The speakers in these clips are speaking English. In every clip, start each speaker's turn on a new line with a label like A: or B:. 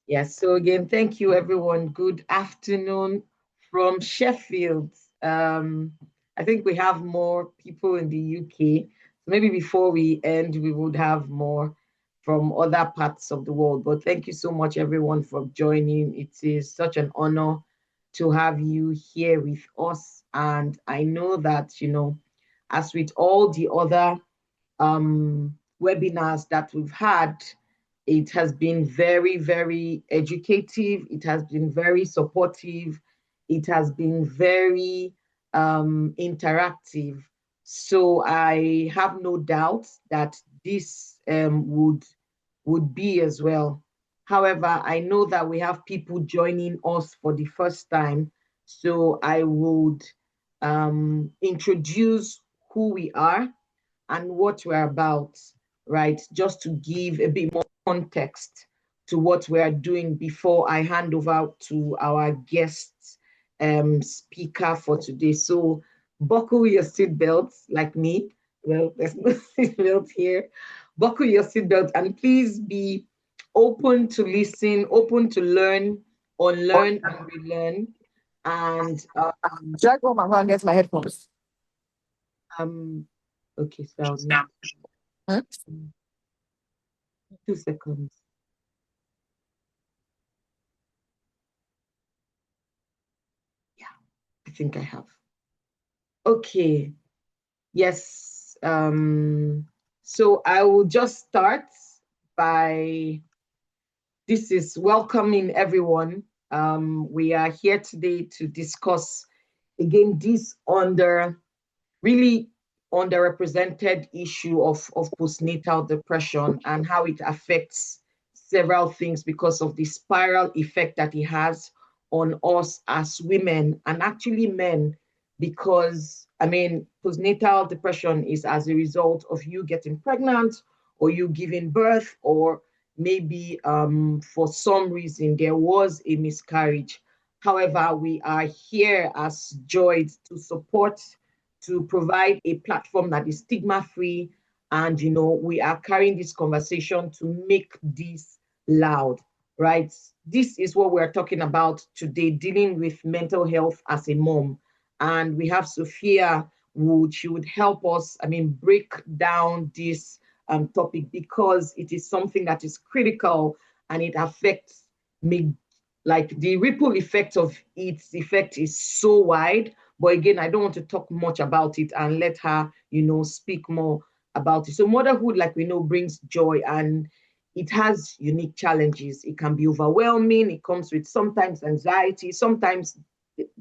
A: Yes, so again, thank you everyone. Good afternoon from Sheffield. I think we have more people in the UK. So maybe before we end, we would have more from other parts of the world. But thank you so much, everyone, for joining. It is such an honor to have you here with us. And I know that, as with all the other webinars that we've had, it has been very, very educative. It has been very supportive. It has been very interactive. So I have no doubt that this would be as well. However, I know that we have people joining us for the first time. So I would introduce who we are and what we're about, right? Just to give a bit more context to what we are doing before I hand over to our guest speaker for today. So buckle your seatbelts like me. Well, there's no seatbelt here. Buckle your seatbelt and please be open to listen, open to learn, unlearn and relearn. And
B: Should I go home and get my headphones?
A: um okay, so I'll need
B: Huh?
A: 2 seconds. Yeah, I think I have. Okay. Yes. So I will just start by this is welcoming everyone. We are here today to discuss again this really underrepresented issue of postnatal depression and how it affects several things because of the spiral effect that it has on us as women and actually men. Because, I mean, postnatal depression is as a result of you getting pregnant or you giving birth, or maybe for some reason there was a miscarriage. However, we are here as Joy to support, to provide a platform that is stigma free. And, we are carrying this conversation to make this loud, right? This is what we're talking about today, dealing with mental health as a mom. And we have Sophia, she would help us, break down this topic because it is something that is critical and it affects me. Like the ripple effect of its effect is so wide, but again, I don't want to talk much about it and let her, speak more about it. So motherhood, like we know, brings joy and it has unique challenges. It can be overwhelming. It comes with sometimes anxiety, sometimes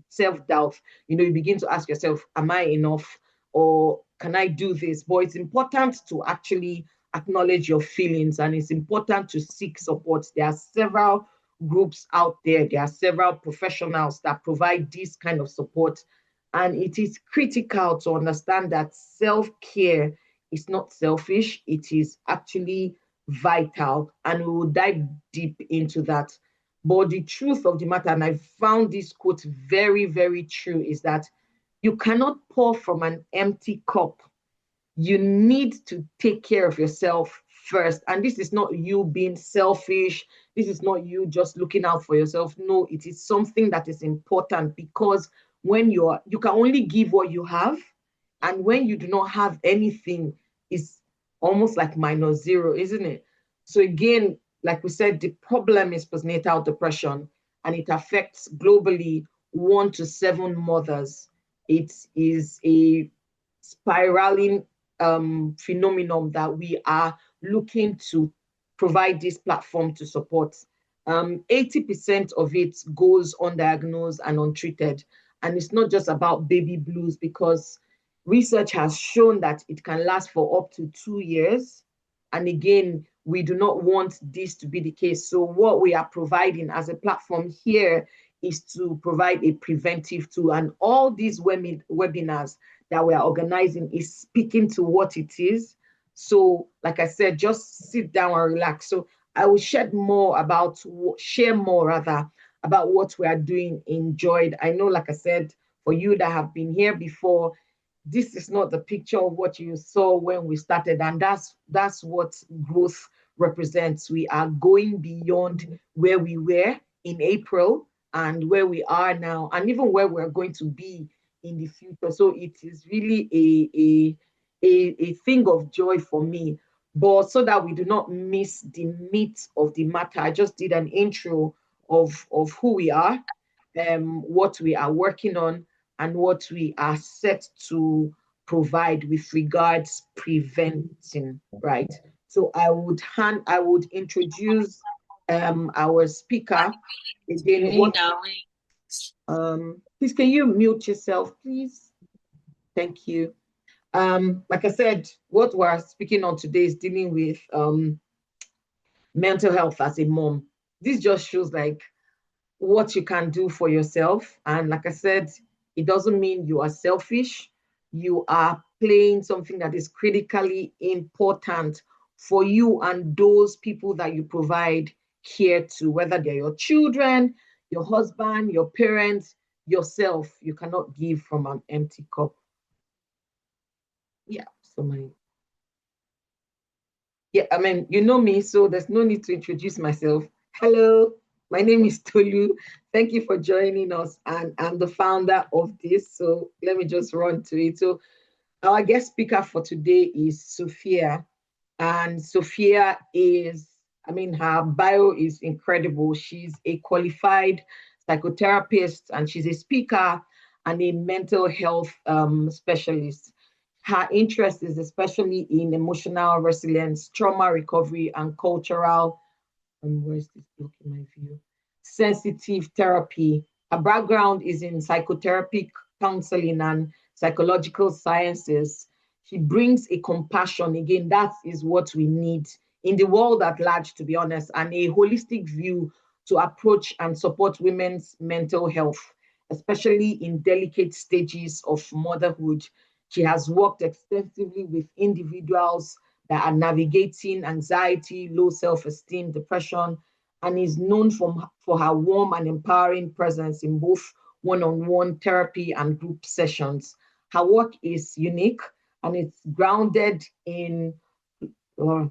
A: self-doubt. You begin to ask yourself, am I enough? Or can I do this? But it's important to actually acknowledge your feelings and it's important to seek support. There are several groups out there. There are several professionals that provide this kind of support. And it is critical to understand that self-care is not selfish. It is actually vital. And we will dive deep into that. But the truth of the matter, and I found this quote very, very true, is that you cannot pour from an empty cup. You need to take care of yourself first. And this is not you being selfish. This is not you just looking out for yourself. No, it is something that is important because when you can only give what you have. And when you do not have anything, it's almost like minus zero, isn't it? So again, like we said, the problem is postnatal depression and it affects globally 1 to 7 mothers. It is a spiraling phenomenon that we are looking to provide this platform to support. 80% of it goes undiagnosed and untreated. And it's not just about baby blues because research has shown that it can last for up to 2 years. And again, we do not want this to be the case. So what we are providing as a platform here is to provide a preventive tool. And all these webinars that we are organizing is speaking to what it is. So, like I said, just sit down and relax. So I will share more rather about what we are doing in Joy. I know, like I said, for you that have been here before, this is not the picture of what you saw when we started, and that's what growth represents. We are going beyond where we were in April and where we are now, and even where we're going to be in the future. So it is really a thing of joy for me. But so that we do not miss the meat of the matter, I just did an intro of who we are, what we are working on, and what we are set to provide with regards preventing, right? So I would introduce our speaker again. What please can you mute yourself, please? Thank you. Like I said, what we're speaking on today is dealing with mental health as a mom. This just shows like what you can do for yourself. And like I said, it doesn't mean you are selfish. You are playing something that is critically important for you and those people that you provide care to, whether they're your children, your husband, your parents, yourself. You cannot give from an empty cup. Yeah, so many. Yeah, I mean, you know me, so there's no need to introduce myself. Hello, my name is Tolu. Thank you for joining us. And I'm the founder of this. So let me just run to it. So our guest speaker for today is Sophia. And Sophia is, I mean, her bio is incredible. She's a qualified psychotherapist and she's a speaker and a mental health specialist. Her interest is especially in emotional resilience, trauma recovery, and cultural, where's this blocking my view? Sensitive therapy. Her background is in psychotherapy, counseling, and psychological sciences. She brings a compassion. Again, that is what we need in the world at large, to be honest, and a holistic view to approach and support women's mental health, especially in delicate stages of motherhood. She has worked extensively with individuals that are navigating anxiety, low self-esteem, depression, and is known for her warm and empowering presence in both one-on-one therapy and group sessions. Her work is unique and it's grounded in uh,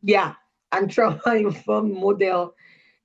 A: yeah, and trauma-informed model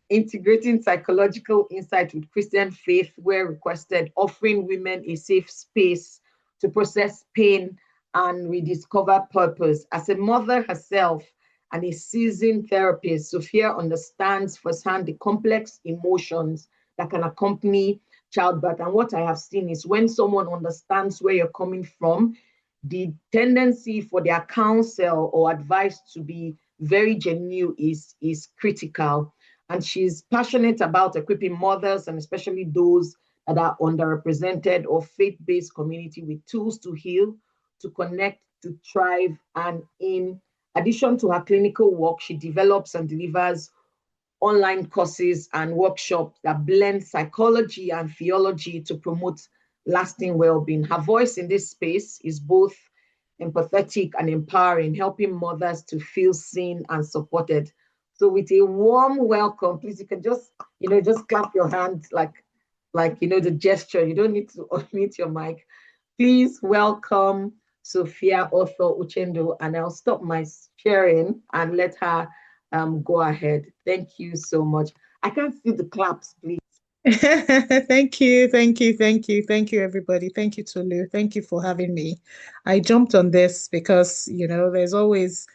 A: integrating psychological insight with Christian faith where requested, offering women a safe space to process pain and rediscover purpose. As a mother herself and a seasoned therapist, Sophia understands firsthand the complex emotions that can accompany childbirth. And what I have seen is when someone understands where you're coming from, the tendency for their counsel or advice to be very genuine is critical. And she's passionate about equipping mothers and especially those that are underrepresented or faith-based community with tools to heal, to connect, to thrive. And in addition to her clinical work, she develops and delivers online courses and workshops that blend psychology and theology to promote lasting well-being. Her voice in this space is both empathetic and empowering, helping mothers to feel seen and supported. So with a warm welcome, please, you can just, just clap your hands like, the gesture. You don't need to unmute your mic. Please welcome Sophia Otho Uchendo, and I'll stop my sharing and let her go ahead. Thank you so much. I can't see the claps, please.
C: Thank you, thank you, thank you, thank you, everybody. Thank you, Tolu. Thank you for having me. I jumped on this because, there's always,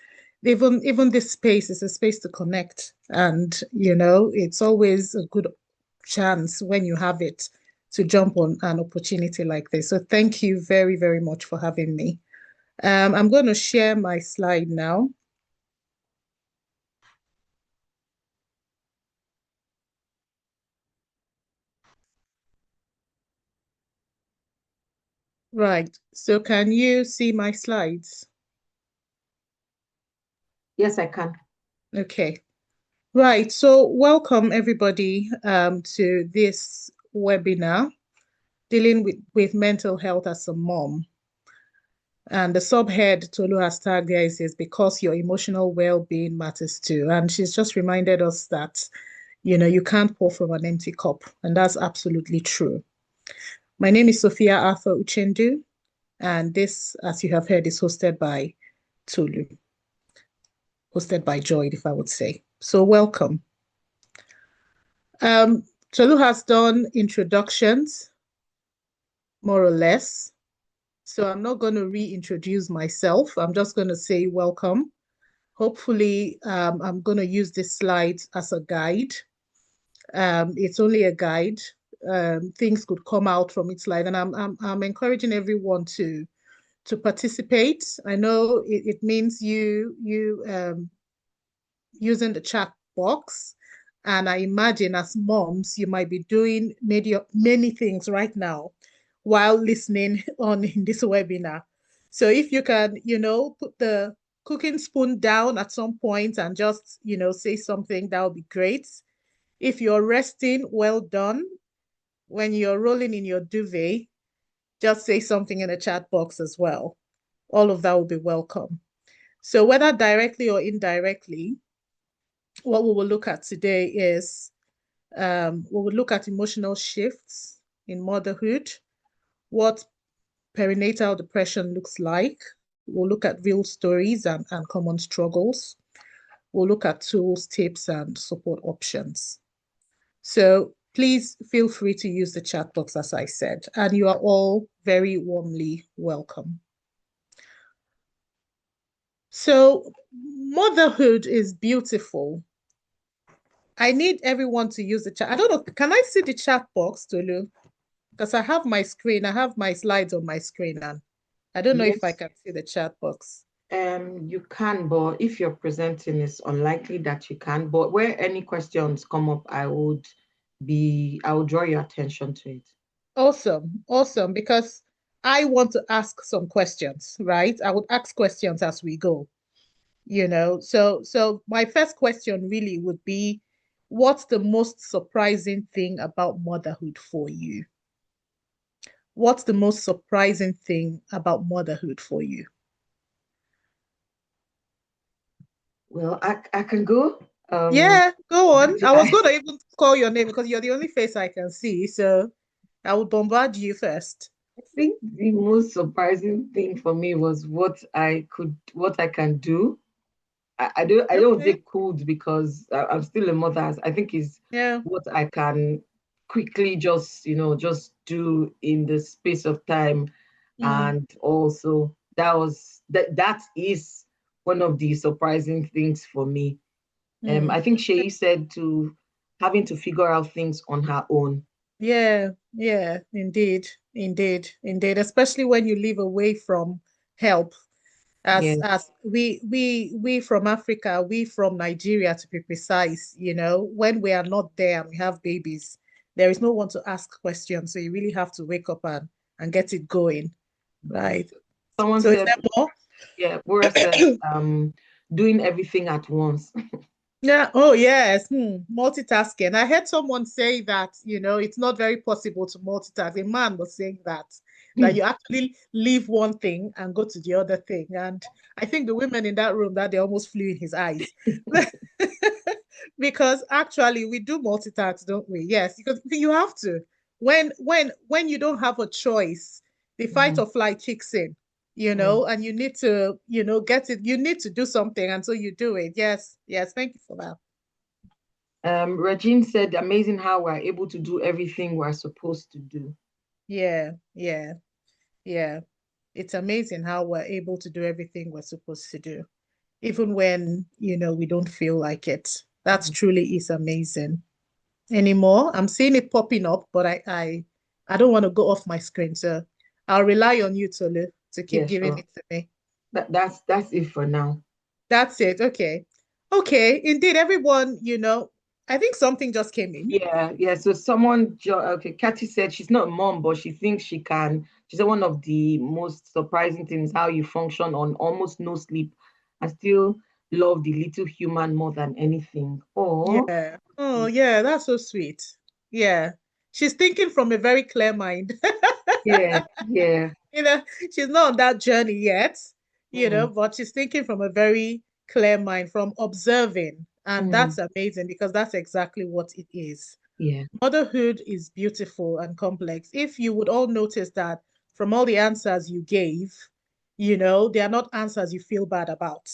C: even this space is a space to connect. And, it's always a good chance when you have it to jump on an opportunity like this. So thank you very, very much for having me. I'm going to share my slide now. Right. So can you see my slides?
A: Yes, I can.
C: Okay. Right. So welcome everybody to this webinar dealing with mental health as a mom. And the subhead Tolu has tagged there is because your emotional well-being matters too. And she's just reminded us that, you can't pour from an empty cup. And that's absolutely true. My name is Sophia Arthur Uchendu. And this, as you have heard, is hosted by Tolu. hosted by Joy, if I would say. So welcome. Tolu has done introductions, more or less. So I'm not going to reintroduce myself. I'm just going to say welcome. Hopefully, I'm going to use this slide as a guide. It's only a guide. Things could come out from its slide, and I'm encouraging everyone to participate. I know it means you using the chat box. And I imagine as moms, you might be doing many things right now while listening on in this webinar. So if you can, put the cooking spoon down at some point and just, say something, that would be great. If you're resting, well done. When you're rolling in your duvet, just say something in the chat box as well. All of that will be welcome. So whether directly or indirectly, what we will look at today is we will look at emotional shifts in motherhood, what perinatal depression looks like. We'll look at real stories and common struggles. We'll look at tools, tips, and support options. So please feel free to use the chat box, as I said, and you are all very warmly welcome. So motherhood is beautiful. I need everyone to use the chat. I don't know, can I see the chat box, Tolu? Because I have my screen, I have my slides on my screen, and I don't know if I
A: Yes,
C: can see the chat box.
A: you can, but if you're presenting, it's unlikely that you can. But where any questions come up, I will draw your attention to it.
C: Awesome, awesome, because I want to ask some questions, right? I would ask questions as we go, So my first question really would be, what's the most surprising thing about motherhood for you? What's the most surprising thing about motherhood for you?
A: Well, I can go.
C: Yeah, go on. I was
A: I
C: going to even call your name because you're the only face I can see. So I will bombard you first.
A: think the most surprising thing for me was what I can do. I don't
C: Okay.
A: say could because I'm still a mother. I think is
C: Yeah.
A: what I can quickly just do in the space of time.
C: Mm,
A: And also that is one of the surprising things for me.
C: mm.
A: I think Shay said to having to figure out things on her own.
C: Yeah, yeah, indeed, indeed, indeed. Especially when you live away from help. As
A: Yes.
C: we from Africa, we from Nigeria to be precise, when we are not there and we have babies, there is no one to ask questions. So you really have to wake up and get it going, right?
A: Someone
C: So is
A: said,
C: there more?
A: yeah, Bora said, doing everything at once.
C: Yeah. Oh, yes. Multitasking. I heard someone say that, it's not very possible to multitask. A man was saying that you actually leave one thing and go to the other thing. And I think the women in that room, that they almost flew in his eyes. Because actually we do multitask, don't we? Yes, because you have to. When you don't have a choice, the fight
A: Mhm.
C: or flight kicks in,
A: Mm.
C: and you need to, get it, you need to do something, and so you do it. Yes, yes, thank you for that.
A: Regine said, amazing how we're able to do everything we're supposed to do.
C: Yeah, yeah, yeah. It's amazing how we're able to do everything we're supposed to do, even when, we don't feel like it. That's
A: Mhm.
C: truly is amazing. Anymore. I'm seeing it popping up, but I don't want to go off my screen. So I'll rely on you, Tolu, to keep
A: Yeah,
C: giving
A: sure.
C: it to me.
A: That's it for now.
C: That's it. Okay. Okay. Indeed, everyone, I think something just came in.
A: Yeah, yeah. So okay, Kathy said she's not a mom, but she thinks she can. She said one of the most surprising things how you function on almost no sleep and still love the little human more than anything. Oh,
C: Yeah. Oh, yeah, that's so sweet. Yeah. She's thinking from a very clear mind.
A: yeah, yeah.
C: you know, she's not on that journey yet,
A: Mm,
C: but she's thinking from a very clear mind, from observing. And
A: mm,
C: that's amazing because that's exactly what it is.
A: yeah.
C: Motherhood is beautiful and complex. If you would all notice that from all the answers you gave, they are not answers you feel bad about.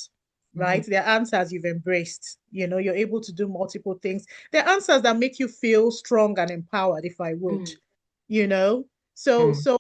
C: right? They're answers you've embraced. You're able to do multiple things. They're answers that make you feel strong and empowered, if I would,
A: Mm,
C: you know? So,
A: mm,
C: so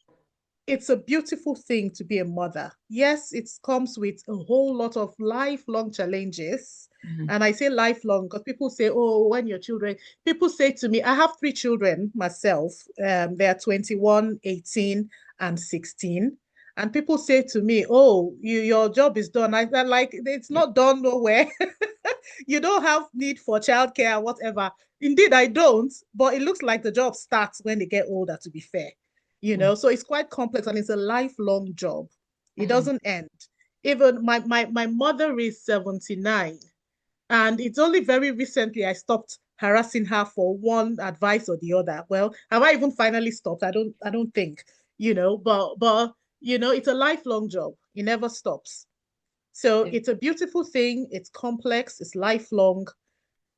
C: it's a beautiful thing to be a mother. Yes, it comes with a whole lot of lifelong challenges.
A: mhm,
C: And I say lifelong because people say, oh, when your children, people say to me, I have three children myself. They are 21, 18, and 16. And people say to me, oh, your job is done. I'm like, it's not done nowhere. You don't have need for childcare or whatever. Indeed, I don't, but it looks like the job starts when they get older, to be fair.
A: mm,
C: So it's quite complex and it's a lifelong job. It
A: mhm.
C: doesn't end. Even my mother is 79, and it's only very recently I stopped harassing her for one advice or the other. Well, have I even finally stopped? I don't think, but it's a lifelong job. It never stops. So
A: Yeah.
C: it's a beautiful thing, it's complex, it's lifelong,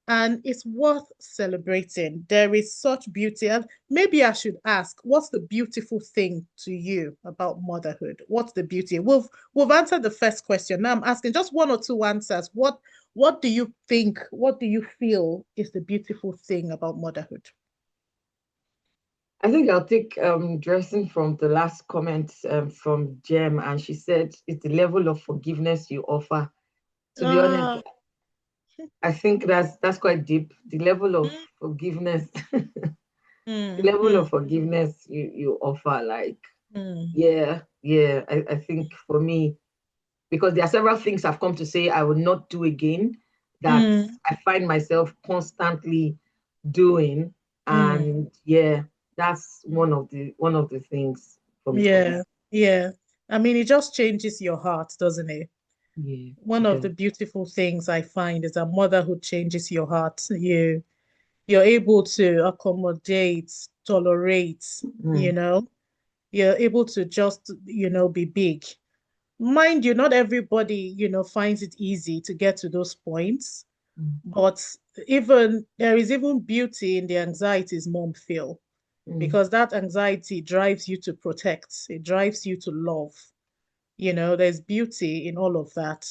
C: and it's worth celebrating. There is such beauty. And maybe I should ask, what's the beautiful thing to you about motherhood? What's the beauty? We've answered the first question. Now I'm asking just one or two answers. What do you think? What do you feel is the beautiful thing about motherhood?
A: I think I'll take dressing from the last comment from Jem, and she said it's the level of forgiveness you offer. To be honest,
C: Ah,
A: I think that's quite deep. The level of
C: mm,
A: forgiveness, the
C: mm,
A: level
C: mm,
A: of forgiveness you offer, like,
C: mm,
A: yeah, yeah. I think for me, because there are several things I've come to say I will not do again that
C: mm,
A: I find myself constantly doing.
C: mm,
A: And yeah, that's
C: mm.
A: one of the things for me for
C: Yeah, yeah. I mean, it just changes your heart, doesn't it?
A: yeah,
C: One
A: it
C: of the
A: does.
C: beautiful things I find is that motherhood changes your heart. You're able to accommodate, tolerate, you
A: Mm,
C: know, you're able to just, be big. Mind you, not everybody, finds it easy to get to those points,
A: mm,
C: but even there is even beauty in the anxieties mom feel
A: mm,
C: because that anxiety drives you to protect, it drives you to love. There's beauty in all of that.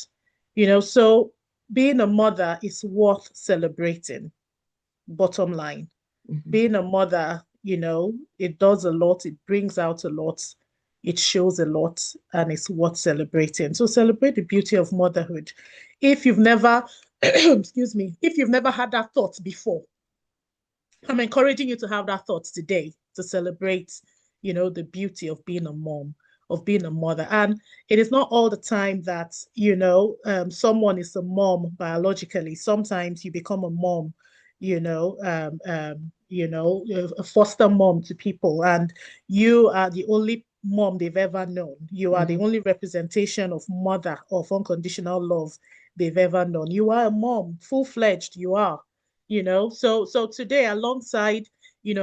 C: So being a mother is worth celebrating, bottom line.
A: mhm,
C: Being a mother, it does a lot, it brings out a lot, it shows a lot, and it's worth celebrating. So celebrate the beauty of motherhood. If you've never, excuse me, if you've never had that thought before, I'm encouraging you to have that thought today to celebrate, the beauty of being a mom, of being a mother. And it is not all the time that, someone is a mom biologically. Sometimes you become a mom, a foster mom to people, and you are the only mom they've ever known. You are the
A: mhm,
C: only representation of mother of unconditional love they've ever known. You are a mom, full-fledged, you are so today alongside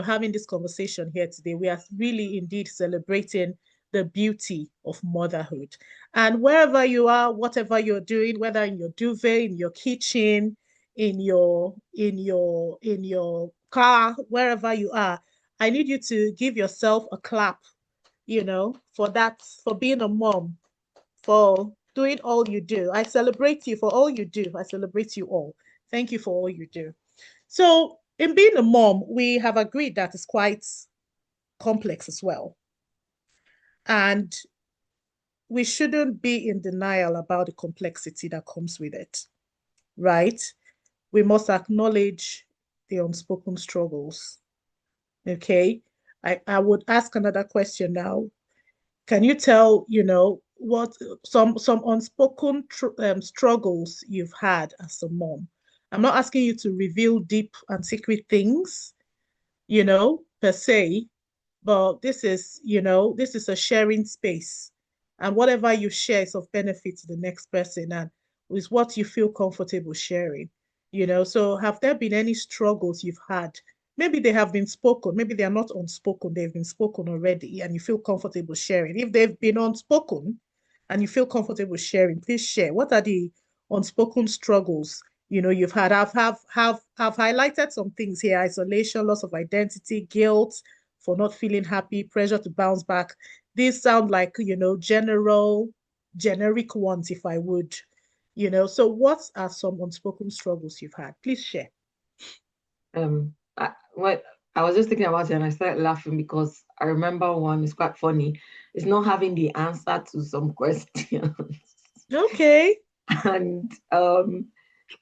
C: having this conversation here today, we are really indeed celebrating the beauty of motherhood. And wherever you are, whatever you're doing, whether in your duvet, in your kitchen, in your car, wherever you are, I need you to give yourself a clap, for that, for being a mom, for doing all you do. I celebrate you for all you do. I celebrate you all. Thank you for all you do. So, in being a mom, we have agreed that it's quite complex as well. And we shouldn't be in denial about the complexity that comes with it, right? We must acknowledge the unspoken struggles. Okay. I would ask another question now. Can you tell, what some unspoken struggles you've had as a mom? I'm not asking you to reveal deep and secret things, per se, but this is a sharing space. And whatever you share is of benefit to the next person and is what you feel comfortable sharing. So have there been any struggles you've had? Maybe they have been spoken, maybe they are not unspoken, they've been spoken already, and you feel comfortable sharing. If they've been unspoken and you feel comfortable sharing, please share. What are the unspoken struggles you've had? I've highlighted some things here: isolation, loss of identity, guilt for not feeling happy, pressure to bounce back. These sound like generic ones, if I would. So what are some unspoken struggles you've had? Please share.
A: Well, I was just thinking about it and I started laughing because I remember one, it's quite funny. It's not having the answer to some questions.
C: Okay.
A: And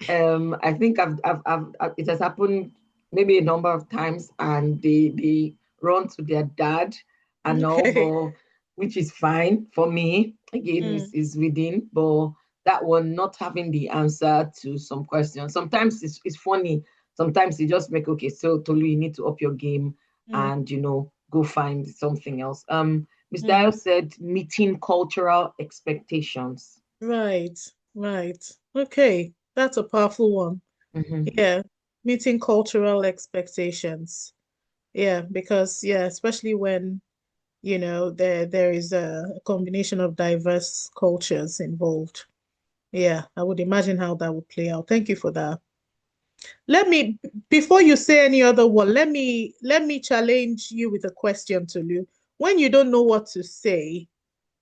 A: I think it has happened maybe a number of times, and they run to their dad and all,
C: Okay.
A: but which is fine for me. Again,
C: Mm,
A: is within, but that one not having the answer to some questions. Sometimes it's funny. Sometimes you just make okay. So Tolu, you need to up your game
C: mm,
A: and go find something else. Miss
C: mm.
A: Dio said meeting cultural expectations.
C: Right, right. Okay, that's a powerful one.
A: Mm-hmm.
C: Yeah, meeting cultural expectations. Yeah, because especially when, there is a combination of diverse cultures involved. Yeah, I would imagine how that would play out. Thank you for that. Before you say any other one, let me challenge you with a question, Tolu. When you don't know what to say,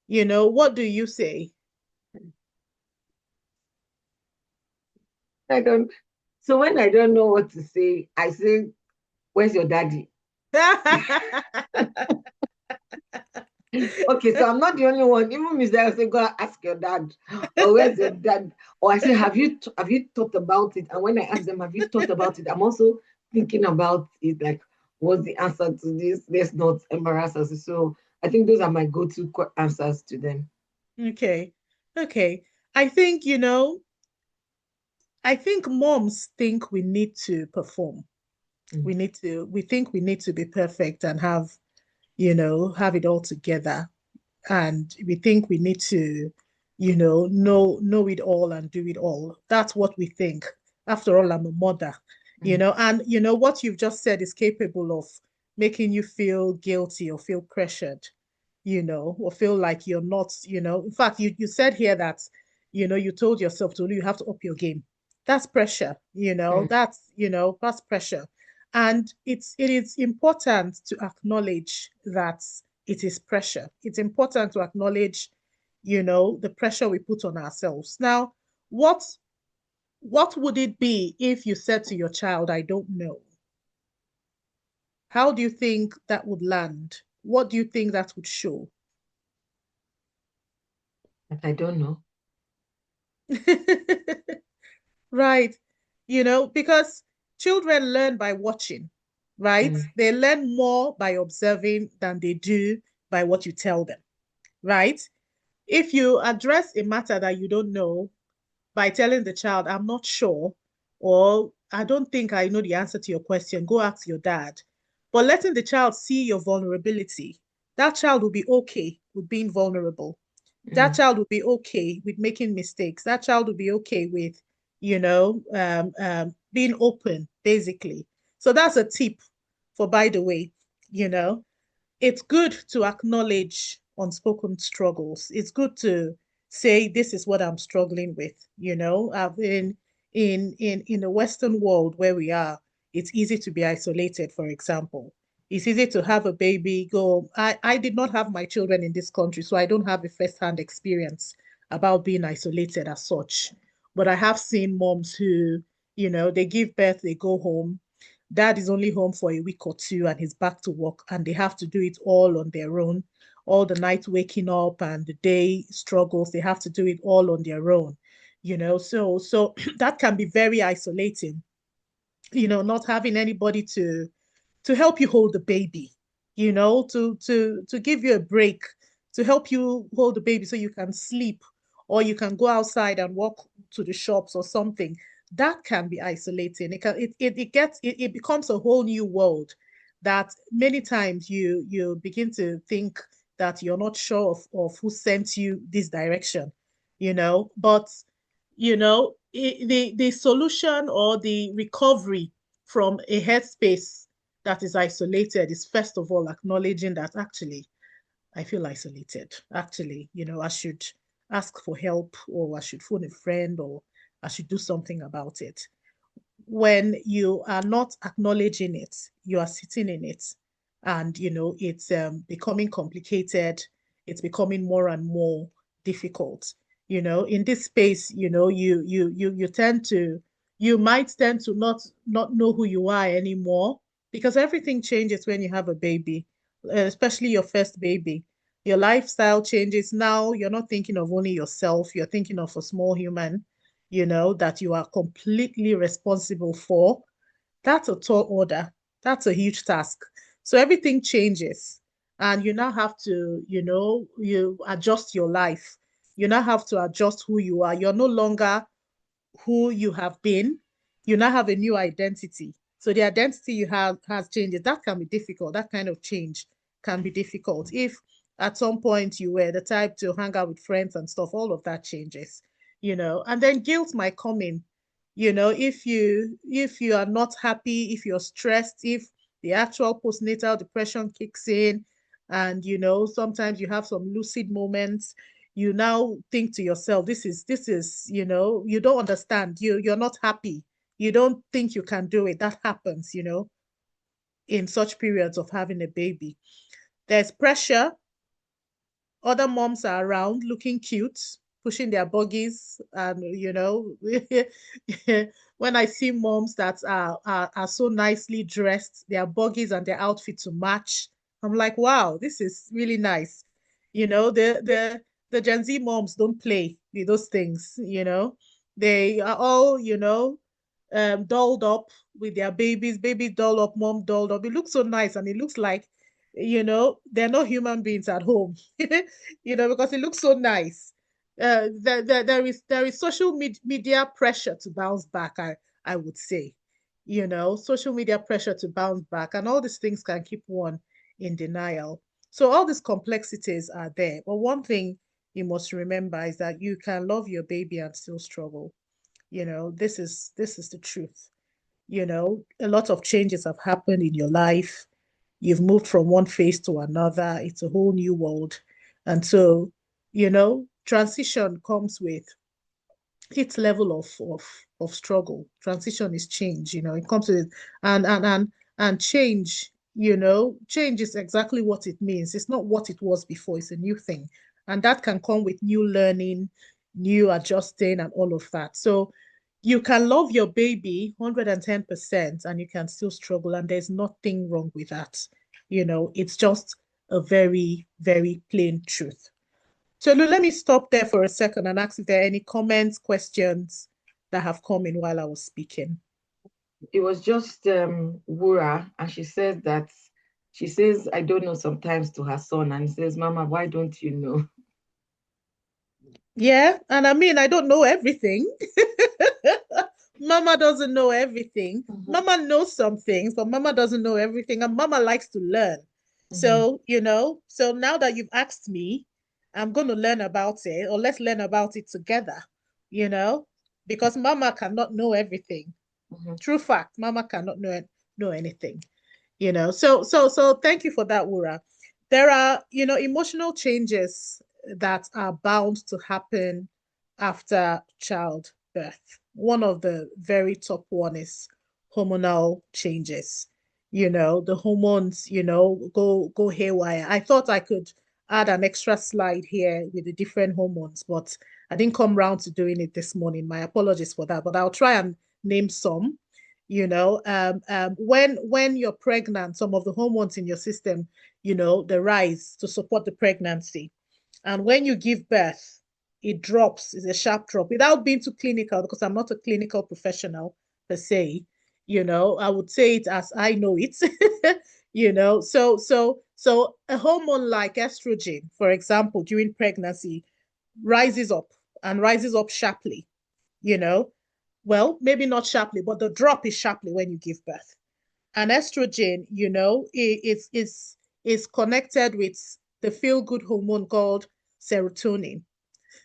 C: what do you say?
A: I don't. So when I don't know what to say, I say, "Where's your daddy?" Okay, so I'm not the only one. Even Miss Dara say, "Go ask your dad," or "Where's your dad?" Or I say, have you thought about it?" And when I ask them, "Have you thought about it?" I'm also thinking about it. Like, what's the answer to this? Let's not embarrass us. So I think those are my go-to answers to them.
C: Okay. Okay. I think, I think moms think we need to perform.
A: Mm,
C: We think we need to be perfect and have it all together. And we think we need to, know it all and do it all. That's what we think. After all, I'm a mother,
A: mm,
C: and what you've just said is capable of making you feel guilty or feel pressured, or feel like you're not, in fact, you said here that, you told yourself to you have to up your game. That's pressure,
A: mm.
C: that's pressure. And it is important to acknowledge that it is pressure. It's important to acknowledge, the pressure we put on ourselves. Now, what would it be if you said to your child, I don't know? How do you think that would land? What do you think that would show?
A: But I don't know.
C: Right. Because children learn by watching, right?
A: Mm,
C: They learn more by observing than they do by what you tell them, right? If you address a matter that you don't know by telling the child, I'm not sure, or I don't think I know the answer to your question, go ask your dad. But letting the child see your vulnerability, that child will be okay with being vulnerable. That
A: mm,
C: child will be okay with making mistakes. That child will be okay with, being open, basically. So that's a tip for, by the way, you know it's good to acknowledge unspoken struggles. It's good to say this is what I'm struggling with. I've been in the Western world where we are. It's easy to be isolated. For example, it's easy to have a baby. Go. I did not have my children in this country, so I don't have a first-hand experience about being isolated as such. But I have seen moms who, they give birth, they go home, dad is only home for a week or two and he's back to work, and they have to do it all on their own. All the night waking up and the day struggles, they have to do it all on their own. So that can be very isolating, not having anybody to help you hold the baby, to give you a break, to help you hold the baby so you can sleep, or you can go outside and walk to the shops or something. That can be isolating. It becomes a whole new world that many times you begin to think that you're not sure of who sent you this direction, but the solution or the recovery from a headspace that is isolated is first of all acknowledging that actually I feel isolated. Actually, I should ask for help, or I should phone a friend, or I should do something about it. When you are not acknowledging it, you are sitting in it, and it's becoming complicated. It's becoming more and more difficult. In this space, you might tend to not know who you are anymore because everything changes when you have a baby, especially your first baby. Your lifestyle changes. Now you're not thinking of only yourself, you're thinking of a small human, that you are completely responsible for. That's a tall order. That's a huge task. So everything changes. And you now have to, you adjust your life. You now have to adjust who you are. You're no longer who you have been. You now have a new identity. So the identity you have has changed. That can be difficult. That kind of change can be difficult. If at some point you were the type to hang out with friends and stuff, all of that changes. And then guilt might come in. If you are not happy, if you're stressed, if the actual postnatal depression kicks in, and sometimes you have some lucid moments, you now think to yourself, this is, you don't understand. You're not happy. You don't think you can do it. That happens, in such periods of having a baby. There's pressure. Other moms are around looking cute, pushing their buggies, and when I see moms that are so nicely dressed, their buggies and their outfit to match, I'm like, wow, this is really nice. The Gen Z moms don't play with those things. They are all, dolled up with their babies dolled up, mom dolled up. It looks so nice, and it looks like, they're not human beings at home, because it looks so nice. There is social media pressure to bounce back, I would say. Social media pressure to bounce back, and all these things can keep one in denial. So all these complexities are there. But one thing you must remember is that you can love your baby and still struggle. This is the truth. A lot of changes have happened in your life. You've moved from one phase to another. It's a whole new world. And so, transition comes with its level of struggle. Transition is change. It comes with, and change. Change is exactly what it means. It's not what it was before. It's a new thing, and that can come with new learning, new adjusting, and all of that. So you can love your baby 110%, and you can still struggle, and there's nothing wrong with that. It's just a very, very plain truth. So let me stop there for a second and ask if there are any comments, questions that have come in while I was speaking.
A: It was just Wura, and she says, I don't know sometimes to her son, and he says, Mama, why don't you know?
C: Yeah, and I mean, I don't know everything. Mama doesn't know everything. Mama knows some things, but Mama doesn't know everything, and Mama likes to learn. So now that you've asked me, I'm going to learn about it, or let's learn about it together, you know, because Mama cannot know everything. True fact, Mama cannot know anything. So thank you for that, Wura. There are, emotional changes that are bound to happen after childbirth. One of the very top one is hormonal changes. The hormones, go haywire. I thought I could add an extra slide here with the different hormones, but I didn't come round to doing it this morning. My apologies for that, but I'll try and name some. When you're pregnant, some of the hormones in your system, they rise to support the pregnancy. And when you give birth, it drops. It's a sharp drop. Without being too clinical, because I'm not a clinical professional per se, I would say it as I know it. So a hormone like estrogen, for example, during pregnancy, rises up and rises up sharply. You know, well, maybe not sharply, but the drop is sharply when you give birth. And estrogen, is connected with the feel-good hormone called serotonin.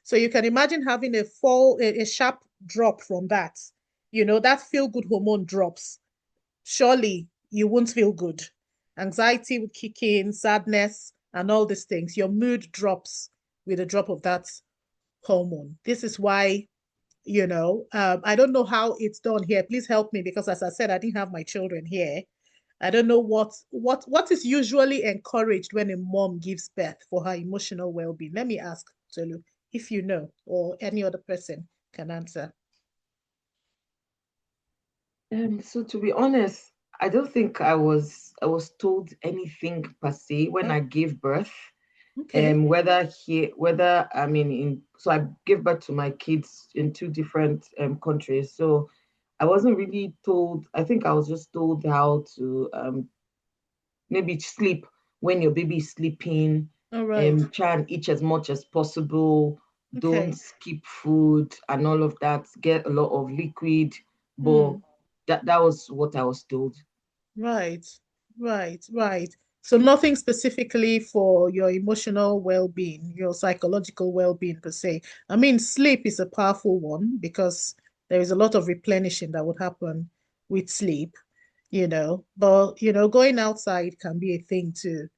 C: So you can imagine having a sharp drop from that. That feel-good hormone drops. Surely you won't feel good. Anxiety would kick in, sadness, and all these things. Your mood drops with a drop of that hormone. This is why I don't know how it's done here. Please help me, because as I said, I didn't have my children here. I don't know what is usually encouraged when a mom gives birth for her emotional well-being. Let me ask Tolu. if you know, or any other person can answer.
A: So to be honest, I don't think I was told anything per se when
C: Oh,
A: I gave birth.
C: okay.
A: Whether I mean in so I gave birth to my kids in two different countries. So I wasn't really told. I think I was just told how to maybe sleep when your baby is sleeping,
C: All right.
A: try and eat as much as possible, don't
C: Okay.
A: skip food and all of that, get a lot of liquid. But
C: Hmm.
A: that was what I was told.
C: Right. Right. Right. So nothing specifically for your emotional well-being, your psychological well-being per se. I mean, sleep is a powerful one because there is a lot of replenishing that would happen with sleep, But, going outside can be a thing too.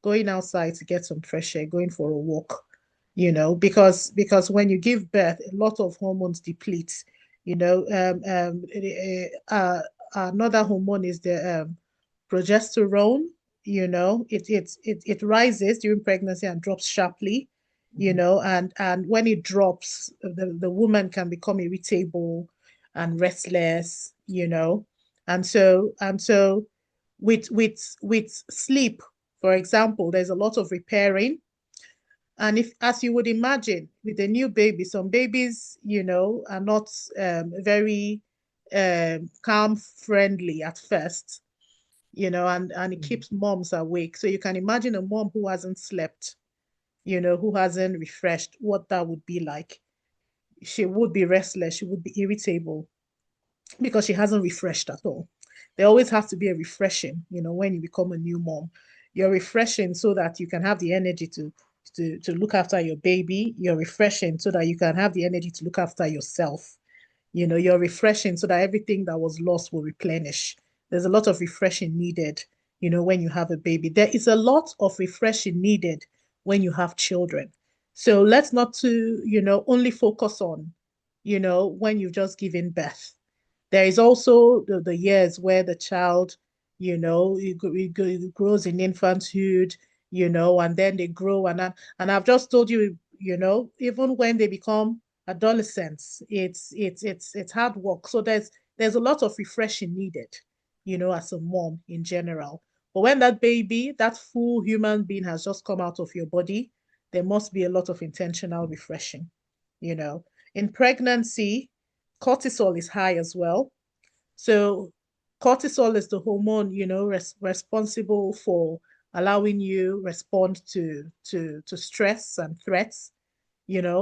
C: Going outside to get some fresh air, going for a walk, because when you give birth, a lot of hormones deplete. You know, another hormone is the progesterone. It rises during pregnancy and drops sharply.
A: Mhm.
C: And when it drops, the woman can become irritable and restless. And so with sleep, for example, there's a lot of repairing. And if, as you would imagine, with a new baby, some babies, are not very calm friendly at first, and it
A: Mhm.
C: keeps moms awake. So you can imagine a mom who hasn't slept, who hasn't refreshed, what that would be like. She would be restless, she would be irritable, because she hasn't refreshed at all. There always has to be a refreshing, when you become a new mom. You're refreshing so that you can have the energy to look after your baby. You're refreshing so that you can have the energy to look after yourself. You're refreshing so that everything that was lost will replenish. There's a lot of refreshing needed, when you have a baby. There is a lot of refreshing needed when you have children. So let's not only focus on, when you've just given birth. There is also the years where the child, it grows in infanthood, and then they grow. And I've just told you, even when they become adolescents, it's hard work. So there's a lot of refreshing needed, as a mom in general. But when that baby, that full human being has just come out of your body, there must be a lot of intentional refreshing, you know. In pregnancy, cortisol is high as well. So cortisol is the hormone, responsible for allowing you respond to stress and threats. When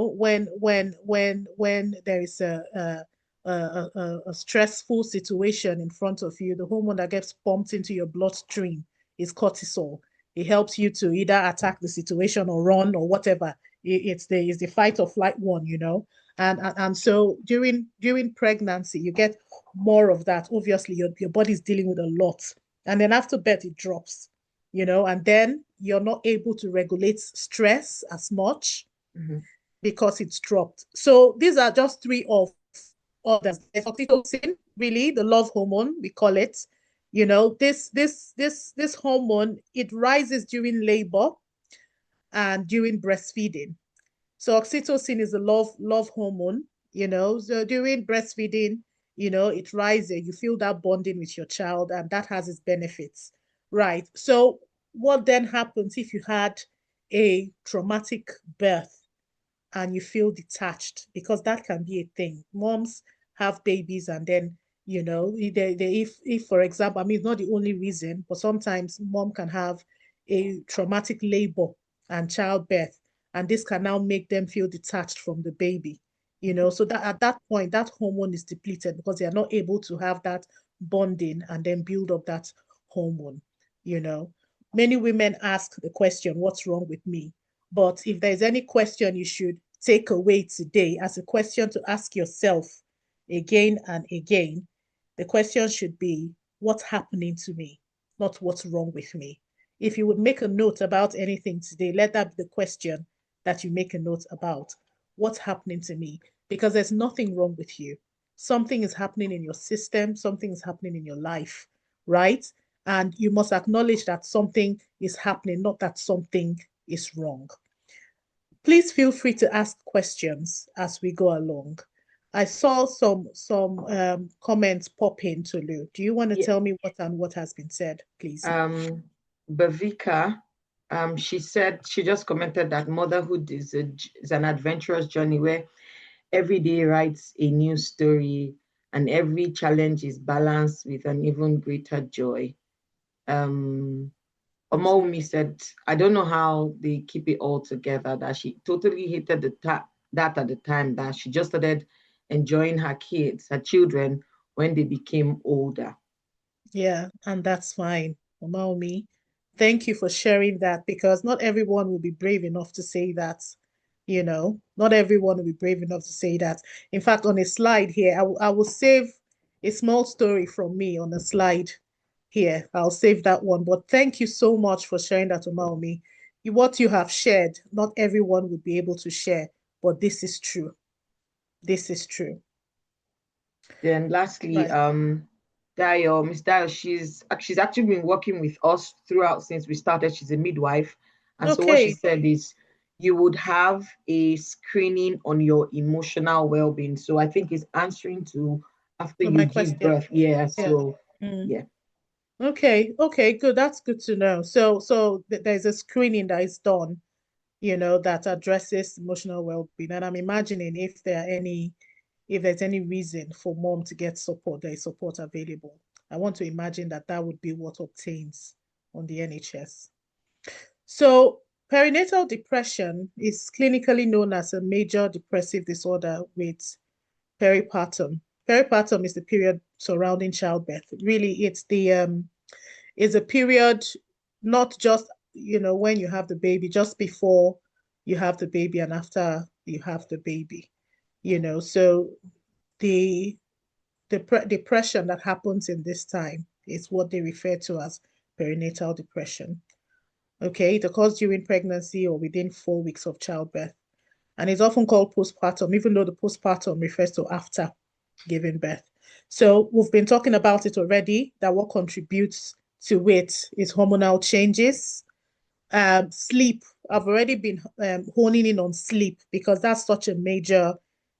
C: there is a stressful situation in front of you, the hormone that gets pumped into your bloodstream is cortisol. It helps you to either attack the situation or run or whatever. It's the fight or flight one. And so during pregnancy, you get more of that. Obviously, your body's dealing with a lot. And then after birth, it drops, and then you're not able to regulate stress as much
A: Mhm.
C: because it's dropped. So these are just three of others. There's oxytocin, really, the love hormone, we call it. This hormone, it rises during labor and during breastfeeding. So oxytocin is a love hormone, So during breastfeeding, it rises. You feel that bonding with your child, and that has its benefits, right? So what then happens if you had a traumatic birth and you feel detached? Because that can be a thing. Moms have babies and then if for example, I mean, it's not the only reason, but sometimes mom can have a traumatic labor and childbirth, and this can now make them feel detached from the baby. So that at that point, that hormone is depleted because they are not able to have that bonding and then build up that hormone. you know Many women ask the question, what's wrong with me? But if there's any question you should take away today as a question to ask yourself again and again, the question should be, what's happening to me? Not what's wrong with me. If you would make a note about anything today, let that be the question that you make a note about. What's happening to me? Because there's nothing wrong with you. Something is happening in your system, something is happening in your life, right? And you must acknowledge that something is happening, not that something is wrong. Please feel free to ask questions as we go along. I saw some comments pop in, Tolu. Do you want to
A: Yeah.
C: tell me what has been said, please?
A: Bavika, she said she just commented that motherhood is an adventurous journey where every day writes a new story and every challenge is balanced with an even greater joy. Um, Omoumi said, I don't know how they keep it all together, that she totally hated that at the time, that she just started enjoying her children, when they became older.
C: Yeah, and that's fine. Omaomi, thank you for sharing that because not everyone will be brave enough to say that. Not everyone will be brave enough to say that. In fact, on a slide here, I will save a small story from me on a slide here. I'll save that one. But thank you so much for sharing that, Omaomi. What you have shared, not everyone would be able to share, but this is true. This is true.
A: Then lastly,
C: Right.
A: Miss Dio, she's actually been working with us throughout since we started. She's a midwife. And so what she
C: Okay.
A: said is you would have a screening on your emotional well-being. So I think it's answering to after
C: So
A: you
C: my
A: give
C: question.
A: birth. Yeah.
C: Yeah.
A: So
C: Mm.
A: yeah.
C: Okay, okay, good. That's good to know. So there's a screening that is done, that addresses emotional well-being. And I'm imagining if there's any reason for mom to get support, there is support available. I want to imagine that that would be what obtains on the NHS. So perinatal depression is clinically known as a major depressive disorder with peripartum. Peripartum is the period surrounding childbirth. Really, it's a period not just when you have the baby, just before you have the baby and after you have the baby. So the depression that happens in this time is what they refer to as perinatal depression. Okay, it occurs during pregnancy or within 4 weeks of childbirth. And it's often called postpartum, even though the postpartum refers to after giving birth. So we've been talking about it already, that what contributes to it is hormonal changes. Sleep. I've already been honing in on sleep because that's such a major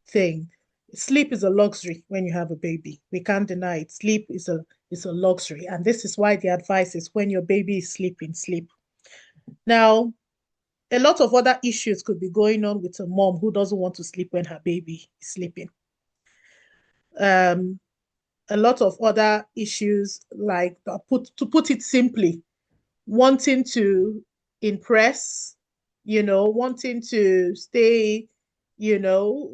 C: thing. Sleep is a luxury when you have a baby. We can't deny it. Sleep is a luxury. And this is why the advice is when your baby is sleeping, sleep. Now, a lot of other issues could be going on with a mom who doesn't want to sleep when her baby is sleeping. Um, a lot of other issues, like to put it simply, wanting to impress, wanting to stay, you know,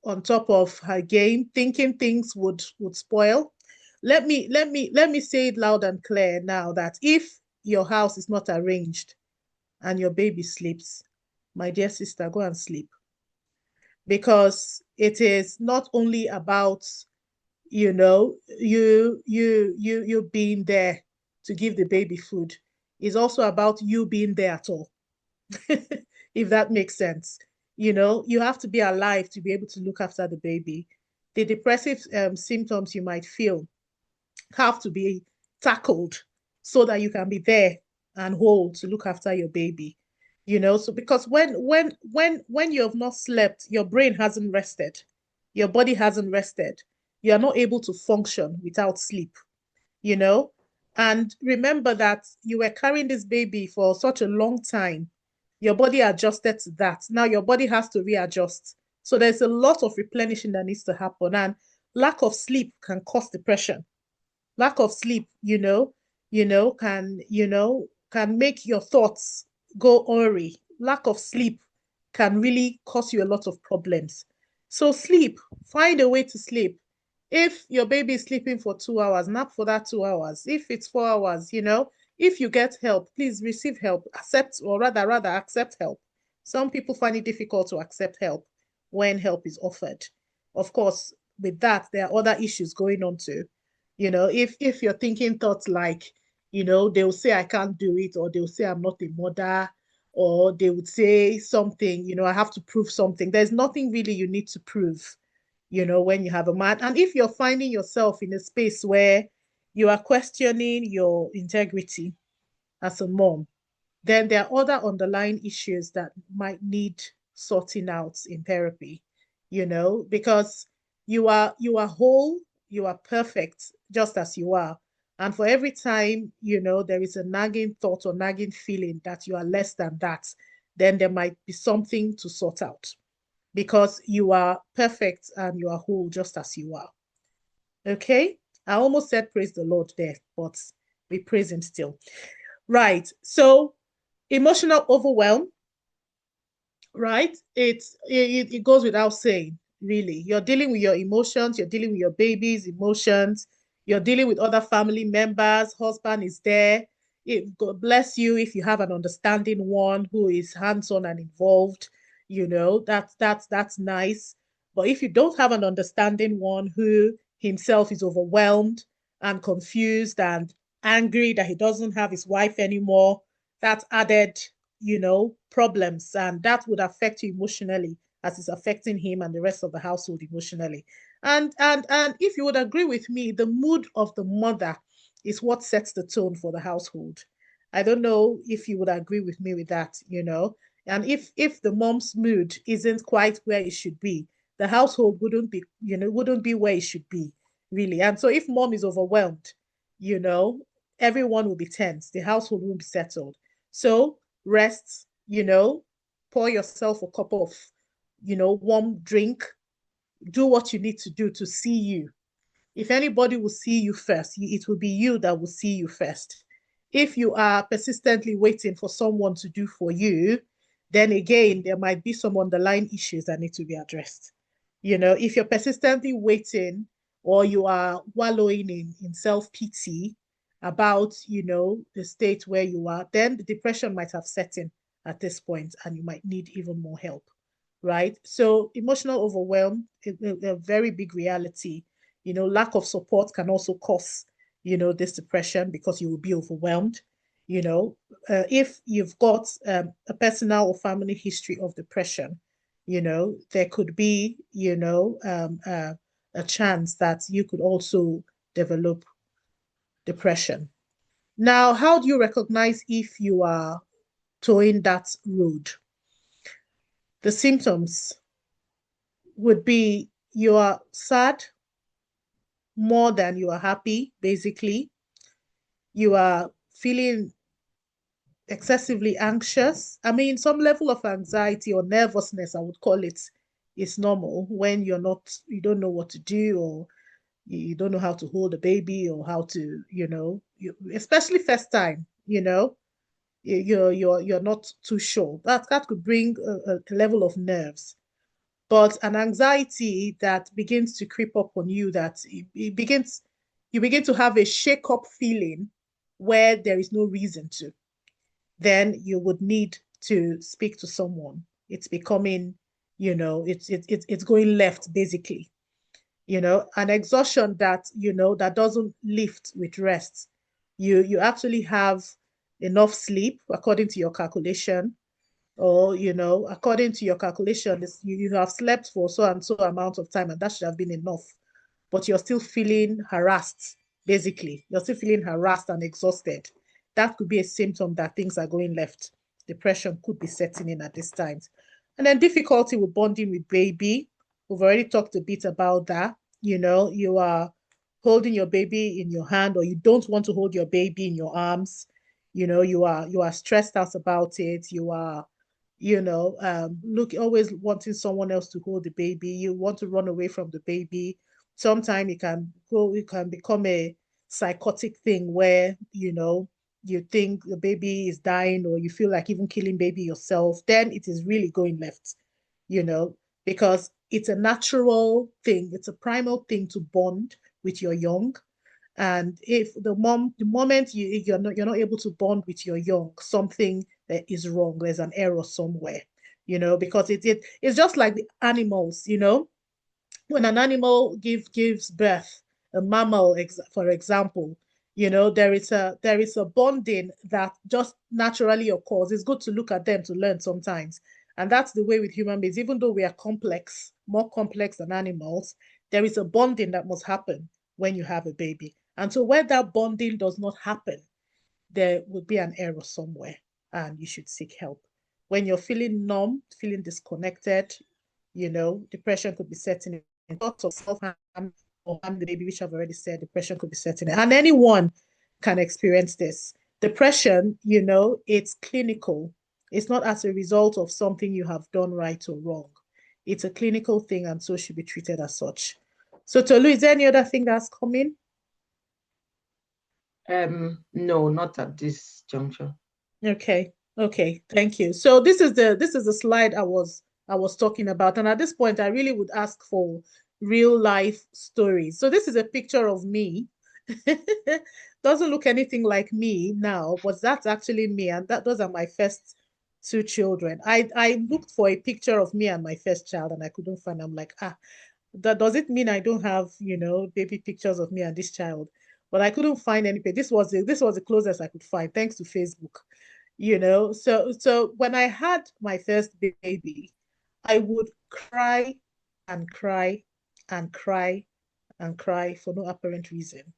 C: on top of her game, thinking things would spoil. Let me say it loud and clear now that if your house is not arranged and your baby sleeps, my dear sister, go and sleep. Because it is not only about, you being there to give the baby food. It's also about you being there at all. If that makes sense. You have to be alive to be able to look after the baby. The depressive symptoms you might feel have to be tackled so that you can be there and whole to look after your baby. So because when you have not slept, your brain hasn't rested, your body hasn't rested, you are not able to function without sleep, you know and remember that you were carrying this baby for such a long time. Your body adjusted to that. Now your body has to readjust. So there's a lot of replenishing that needs to happen, and lack of sleep can cause depression. Lack of sleep, can make your thoughts go awry. Lack of sleep can really cause you a lot of problems. So sleep, find a way to sleep. If your baby is sleeping for 2 hours, nap for that 2 hours. If it's 4 hours, if you get help, please receive help. Accept, or rather accept help. Some people find it difficult to accept help when help is offered. Of course, with that, there are other issues going on too. If you're thinking thoughts like, they'll say I can't do it, or they'll say I'm not a mother, or they would say something, I have to prove something. There's nothing really you need to prove, when you have a man. And if you're finding yourself in a space where you are questioning your integrity as a mom, then there are other underlying issues that might need sorting out in therapy, because you are whole, you are perfect just as you are. And for every time, there is a nagging thought or nagging feeling that you are less than that, then there might be something to sort out because you are perfect and you are whole just as you are. Okay? I almost said praise the Lord there, but we praise him still. Right. So, emotional overwhelm, right? It goes without saying, really. You're dealing with your emotions, you're dealing with your baby's emotions, you're dealing with other family members, husband is there. God bless you if you have an understanding one who is hands-on and involved, that's nice. But if you don't have an understanding one who himself is overwhelmed and confused and angry that he doesn't have his wife anymore, that's added problems, and that would affect you emotionally as it's affecting him and the rest of the household emotionally. And if you would agree with me, the mood of the mother is what sets the tone for the household. I don't know if you would agree with me with that. And if the mom's mood isn't quite where it should be, the household wouldn't be where it should be, really. And so if mom is overwhelmed, you know, everyone will be tense, the household won't be settled. So rest, pour yourself a cup of, warm drink, do what you need to do to see you. If anybody will see you first, it will be you that will see you first. If you are persistently waiting for someone to do for you, then again, there might be some underlying issues that need to be addressed. If you're persistently waiting or you are wallowing in self-pity about, the state where you are, then the depression might have set in at this point and you might need even more help, right? So emotional overwhelm is a very big reality. Lack of support can also cause, this depression because you will be overwhelmed. If you've got a personal or family history of depression, there could be, a chance that you could also develop depression. Now, how do you recognize if you are towing that road? The symptoms would be you are sad more than you are happy, basically. You are feeling excessively anxious. I mean, some level of anxiety or nervousness, I would call it, is normal when you don't know what to do, or you don't know how to hold a baby, or how to, especially first time, you're not too sure. That could bring a level of nerves. But an anxiety that begins to creep up on you, that you begin to have a shake up feeling where there is no reason to, then you would need to speak to someone. It's becoming, it's going left, basically. An exhaustion that doesn't lift with rest. You actually have enough sleep according to your calculation, or according to your calculation, you have slept for so and so amount of time, and that should have been enough, but you're still feeling harassed. Basically, you're still feeling harassed and exhausted. That could be a symptom that things are going left. Depression could be setting in at this time. And then difficulty with bonding with baby. We've already talked a bit about that. You are holding your baby in your hand, or you don't want to hold your baby in your arms. You are stressed out about it. You are look, always wanting someone else to hold the baby. You want to run away from the baby. Sometimes it can become a psychotic thing where, you think the baby is dying, or you feel like even killing baby yourself. Then it is really going left, you know, because it's a natural thing. It's a primal thing to bond with your young. And if the moment you're not able to bond with your young, something that is wrong. There's an error somewhere, because it's just like the animals. When an animal gives birth, a mammal, for example, there is a bonding that just naturally occurs. It's good to look at them to learn sometimes, and that's the way with human beings. Even though we are complex, more complex than animals, there is a bonding that must happen when you have a baby. And so where that bonding does not happen, there would be an error somewhere, and you should seek help. when you're feeling numb, feeling disconnected, depression could be setting in. Thoughts of self-harm or harm the baby, which I've already said, depression could be setting in. And anyone can experience this. Depression, it's clinical. It's not as a result of something you have done right or wrong. It's a clinical thing and so should be treated as such. So Tolu, is there any other thing that's coming?
A: No, not at this juncture.
C: Okay. Okay. Thank you. So this is the slide I was talking about. And at this point, I really would ask for real life stories. So this is a picture of me. Doesn't look anything like me now, but that's actually me. And those are my first two children. I looked for a picture of me and my first child and I couldn't find. I'm like, does it mean I don't have, baby pictures of me and this child? But I couldn't find any. This was the closest I could find, thanks to Facebook. So when I had my first baby, I would cry and cry and cry and cry for no apparent reason.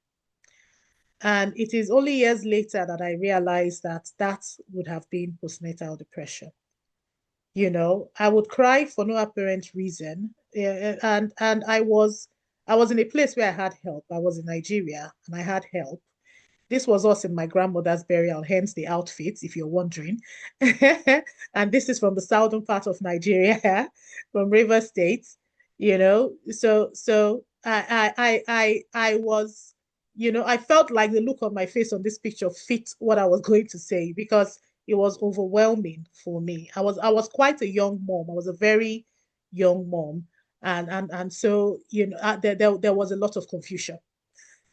C: And it is only years later that I realized that that would have been postnatal depression. I would cry for no apparent reason. And I was in a place where I had help. I was in Nigeria and I had help. This was us in my grandmother's burial, hence the outfits, if you're wondering. And this is from the southern part of Nigeria, from River State. So I was, I felt like the look on my face on this picture fit what I was going to say because it was overwhelming for me. I was quite a young mom. I was a very young mom, and so there was a lot of confusion.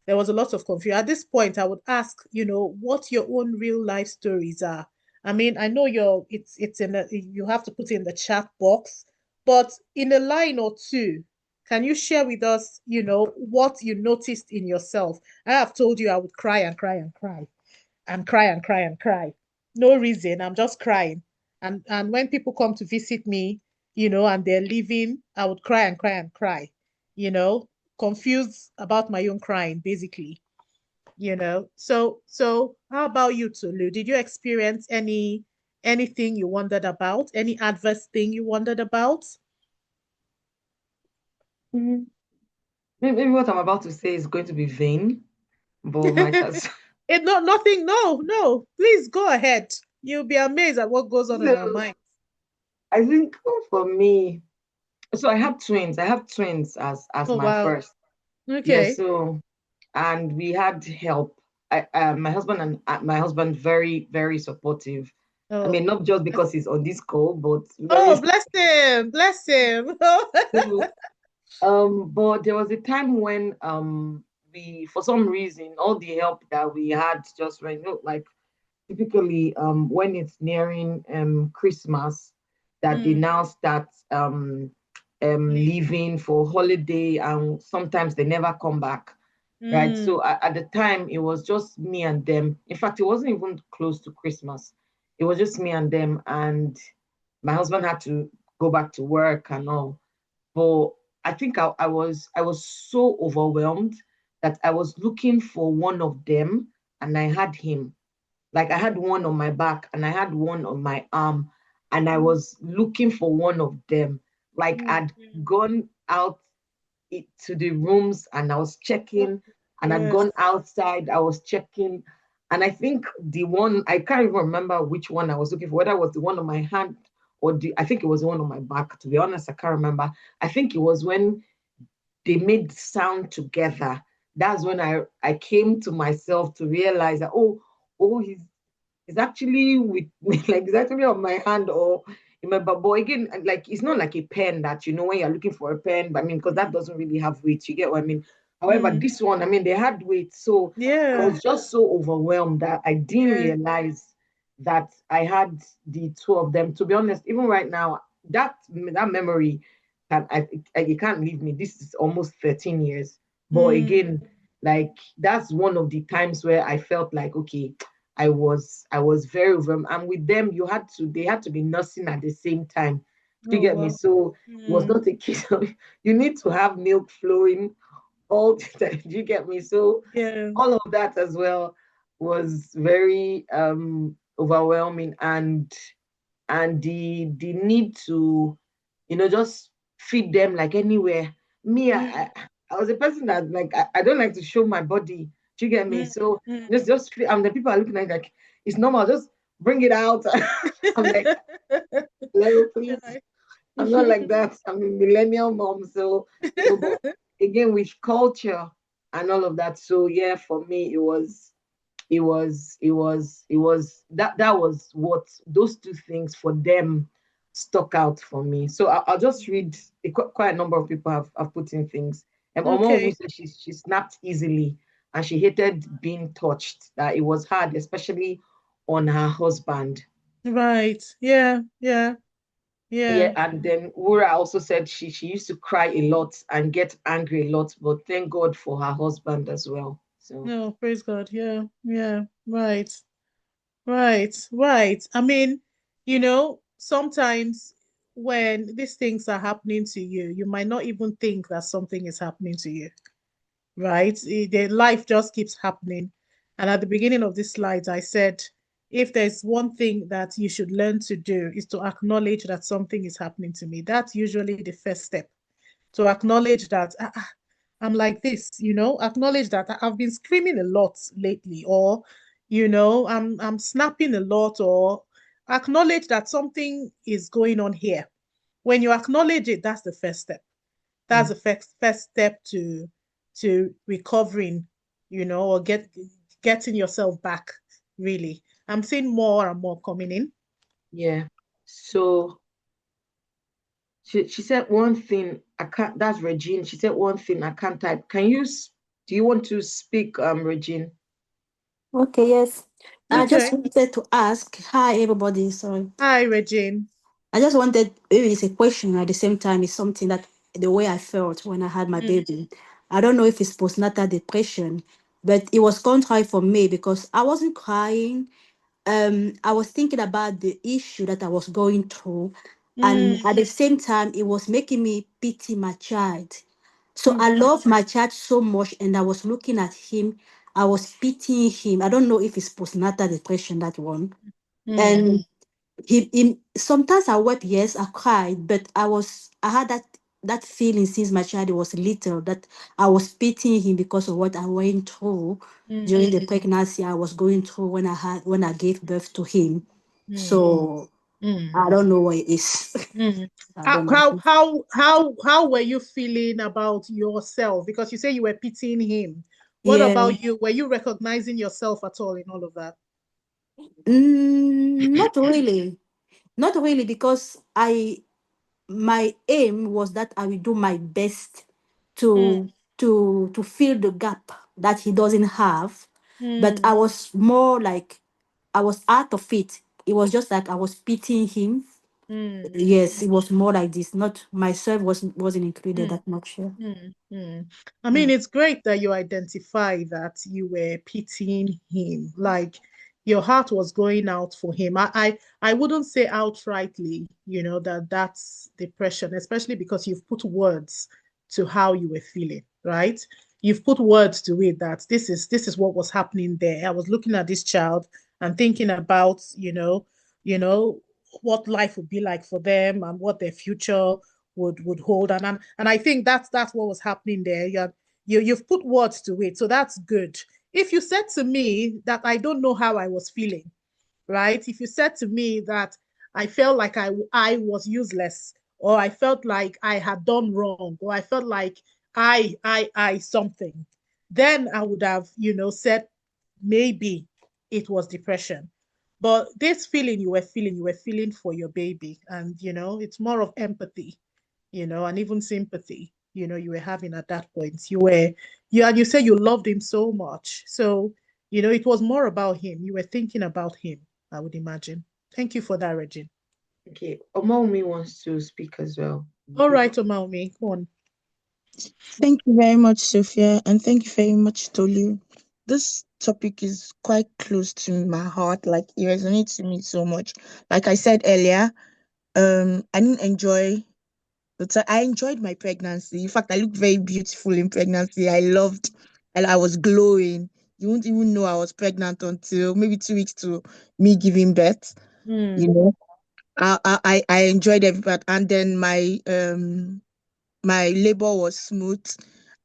C: There was a lot of confusion. At this point, I would ask, what your own real life stories are. I mean, I know it's you have to put it in the chat box, but in a line or two, can you share with us, what you noticed in yourself? I have told you I would cry and cry and cry and cry and cry and cry. No reason. I'm just crying. And when people come to visit me, and they're leaving, I would cry and cry and cry, you know, confused about my own crying, basically. So how about you, Tolu? Did you experience anything you wondered about? Any adverse thing you wondered about?
A: Mhm. Maybe what I'm about to say is going to be vain, but might as
C: No, nothing. No, no. Please go ahead. You'll be amazed at what goes on in our
A: so
C: minds.
A: I think for me, so I have twins. I have twins as
C: Oh,
A: my
C: wow.
A: first. Yeah,
C: Okay.
A: so and we had help. My husband and my husband very, very supportive. I mean,
C: Oh,
A: not just because he's on this call, but very
C: oh, bless him. Bless him.
A: so but there was a time when we for some reason all the help that we had just ran like typically when it's nearing Christmas that they
C: Mm,
A: now start
C: leaving.
A: leaving for holiday and sometimes they never come back, right?
C: Mm,
A: So at the time it was just me and them. In fact, it wasn't even close to Christmas. It was just me and them, and my husband had to go back to work and all. But I think I was so overwhelmed that I was looking for one of them and I had him. Like I had one on my back and I had one on my arm, and I was looking for one of them. Like
C: mm,
A: I'd gone out to the rooms and I was
C: oh,
A: checking, and I'd
C: yes.
A: gone outside, I was checking. And I think the one, I can't even remember which one I was looking for, whether it was the one on my hand or I think it was the one on my back. To be honest, I can't remember. I think it was when they made sound together. That's when I came to myself to realize that, oh, he's actually with me, like he's actually on my hand or in my but again, like it's not like a pen that when you're looking for a pen, but I mean, because that doesn't really have weight, you get what I mean? However,
C: Mm,
A: this one, I mean, they had weight, so I
C: yeah.
A: was just so overwhelmed that I didn't
C: Yeah.
A: realize that I had the two of them. To be honest, even right now, that memory it can't leave me. This is almost 13 years. But
C: Mm,
A: again, like that's one of the times where I felt like, okay, I was very overwhelmed. And with them, they had to be nursing at the same time. Do you
C: oh,
A: get me?
C: wow.
A: So it was
C: Mm,
A: not a case of you need to have milk flowing all the time. Do you get me? So
C: yeah.
A: all of that as well was very overwhelming. And and the need to, just feed them like anywhere. Me,
C: mm,
A: I was a person that like I don't like to show my body. Do you get me?
C: mm,
A: So
C: mm.
A: and the people are looking at it like it's normal. Just bring it out. I'm like, hello, please.
C: Right.
A: I'm not like that. I'm a millennial mom, so but again with culture and all of that. So yeah, for me it was that was what those two things for them stuck out for me. So I'll just read quite a number of people have put in things. Omomi
C: Okay.
A: said she snapped easily and she hated being touched, that it was hard, especially on her husband.
C: Right. Yeah. Yeah.
A: Yeah,
C: Yeah.
A: and then Wura also said she used to cry a lot and get angry a lot, but thank God for her husband as well. So
C: No, praise God. Yeah. Yeah. Right. Right. Right. I mean, sometimes when these things are happening to you, you might not even think that something is happening to you. Right? The life just keeps happening. And at the beginning of this slide, I said, if there's one thing that you should learn to do is to acknowledge that something is happening to me. That's usually the first step. To acknowledge that I'm like this, acknowledge that I've been screaming a lot lately, or I'm snapping a lot, or acknowledge that something is going on here. When you acknowledge it, that's the first step. That's
A: mm,
C: the first step to recovering, or getting yourself back, really. I'm seeing more and more coming in.
A: yeah. So she said one thing I can't. That's Regine. She said one thing I can't type. Do you want to speak, Regine?
D: Okay, yes. I just
C: Okay.
D: wanted to ask, hi everybody, sorry.
C: Hi, Regine.
D: I just wanted, maybe it's a question at the same time, it's something that the way I felt when I had my
C: Mm,
D: baby. I don't know if it's postnatal depression, but it was contrary for me because I wasn't crying. I was thinking about the issue that I was going through, and
C: mm,
D: at the same time, it was making me pity my child. So I
C: mm,
D: love my child so much, and I was looking at him. I was pitying him. I don't know if it's postnatal depression, that one.
C: mm,
D: And he sometimes I wept, yes, I cried, but I had that feeling since my child was little that I was pitying him because of what I went through
C: mm,
D: during the pregnancy I was going through when I gave birth to him.
C: mm,
D: So
C: mm,
D: I don't know what it is.
C: mm.
D: I
C: How,
D: don't know.
C: how how how were you feeling about yourself? Because you say you were pitying him. What
D: Yeah.
C: about you? Were you recognizing yourself at all in all of that?
D: Not really. Not really, because I my aim was that I will do my best
C: Mm,
D: to fill the gap that he doesn't have. But
C: mm,
D: I was more like I was out of it. It was just like I was pitying him.
C: mm,
D: Yes, it was more like this. Not myself wasn't included
C: mm.
D: that much. Yeah.
C: I mean,
D: Mm.
C: it's great that you identify that you were pitying him, like your heart was going out for him. I wouldn't say outrightly, that that's depression, especially because you've put words to how you were feeling, right? You've put words to it that this is what was happening there. I was looking at this child and thinking about, what life would be like for them and what their future would hold. And I think that's what was happening there. You've put words to it, so that's good. If you said to me that I don't know how I was feeling, right? If you said to me that I felt like I was useless, or I felt like I had done wrong, or I felt like I something, then I would have, said maybe it was depression. But this feeling you were feeling for your baby, and it's more of empathy, and even sympathy, you were having at that point. And you say you loved him so much. So, it was more about him. You were thinking about him, I would imagine. Thank you for that, Regine.
A: Okay, Omomi wants to speak as well.
C: All right, Omaumi, go on.
E: Thank you very much, Sophia, and thank you very much, Tolu. This topic is quite close to my heart. Like it resonates to me so much. Like I said earlier, I didn't enjoy I enjoyed my pregnancy. In fact, I looked very beautiful in pregnancy. I loved, and I was glowing. You won't even know I was pregnant until maybe 2 weeks to me giving birth. You
C: Mm,
E: know. I enjoyed every part, and then my labor was smooth.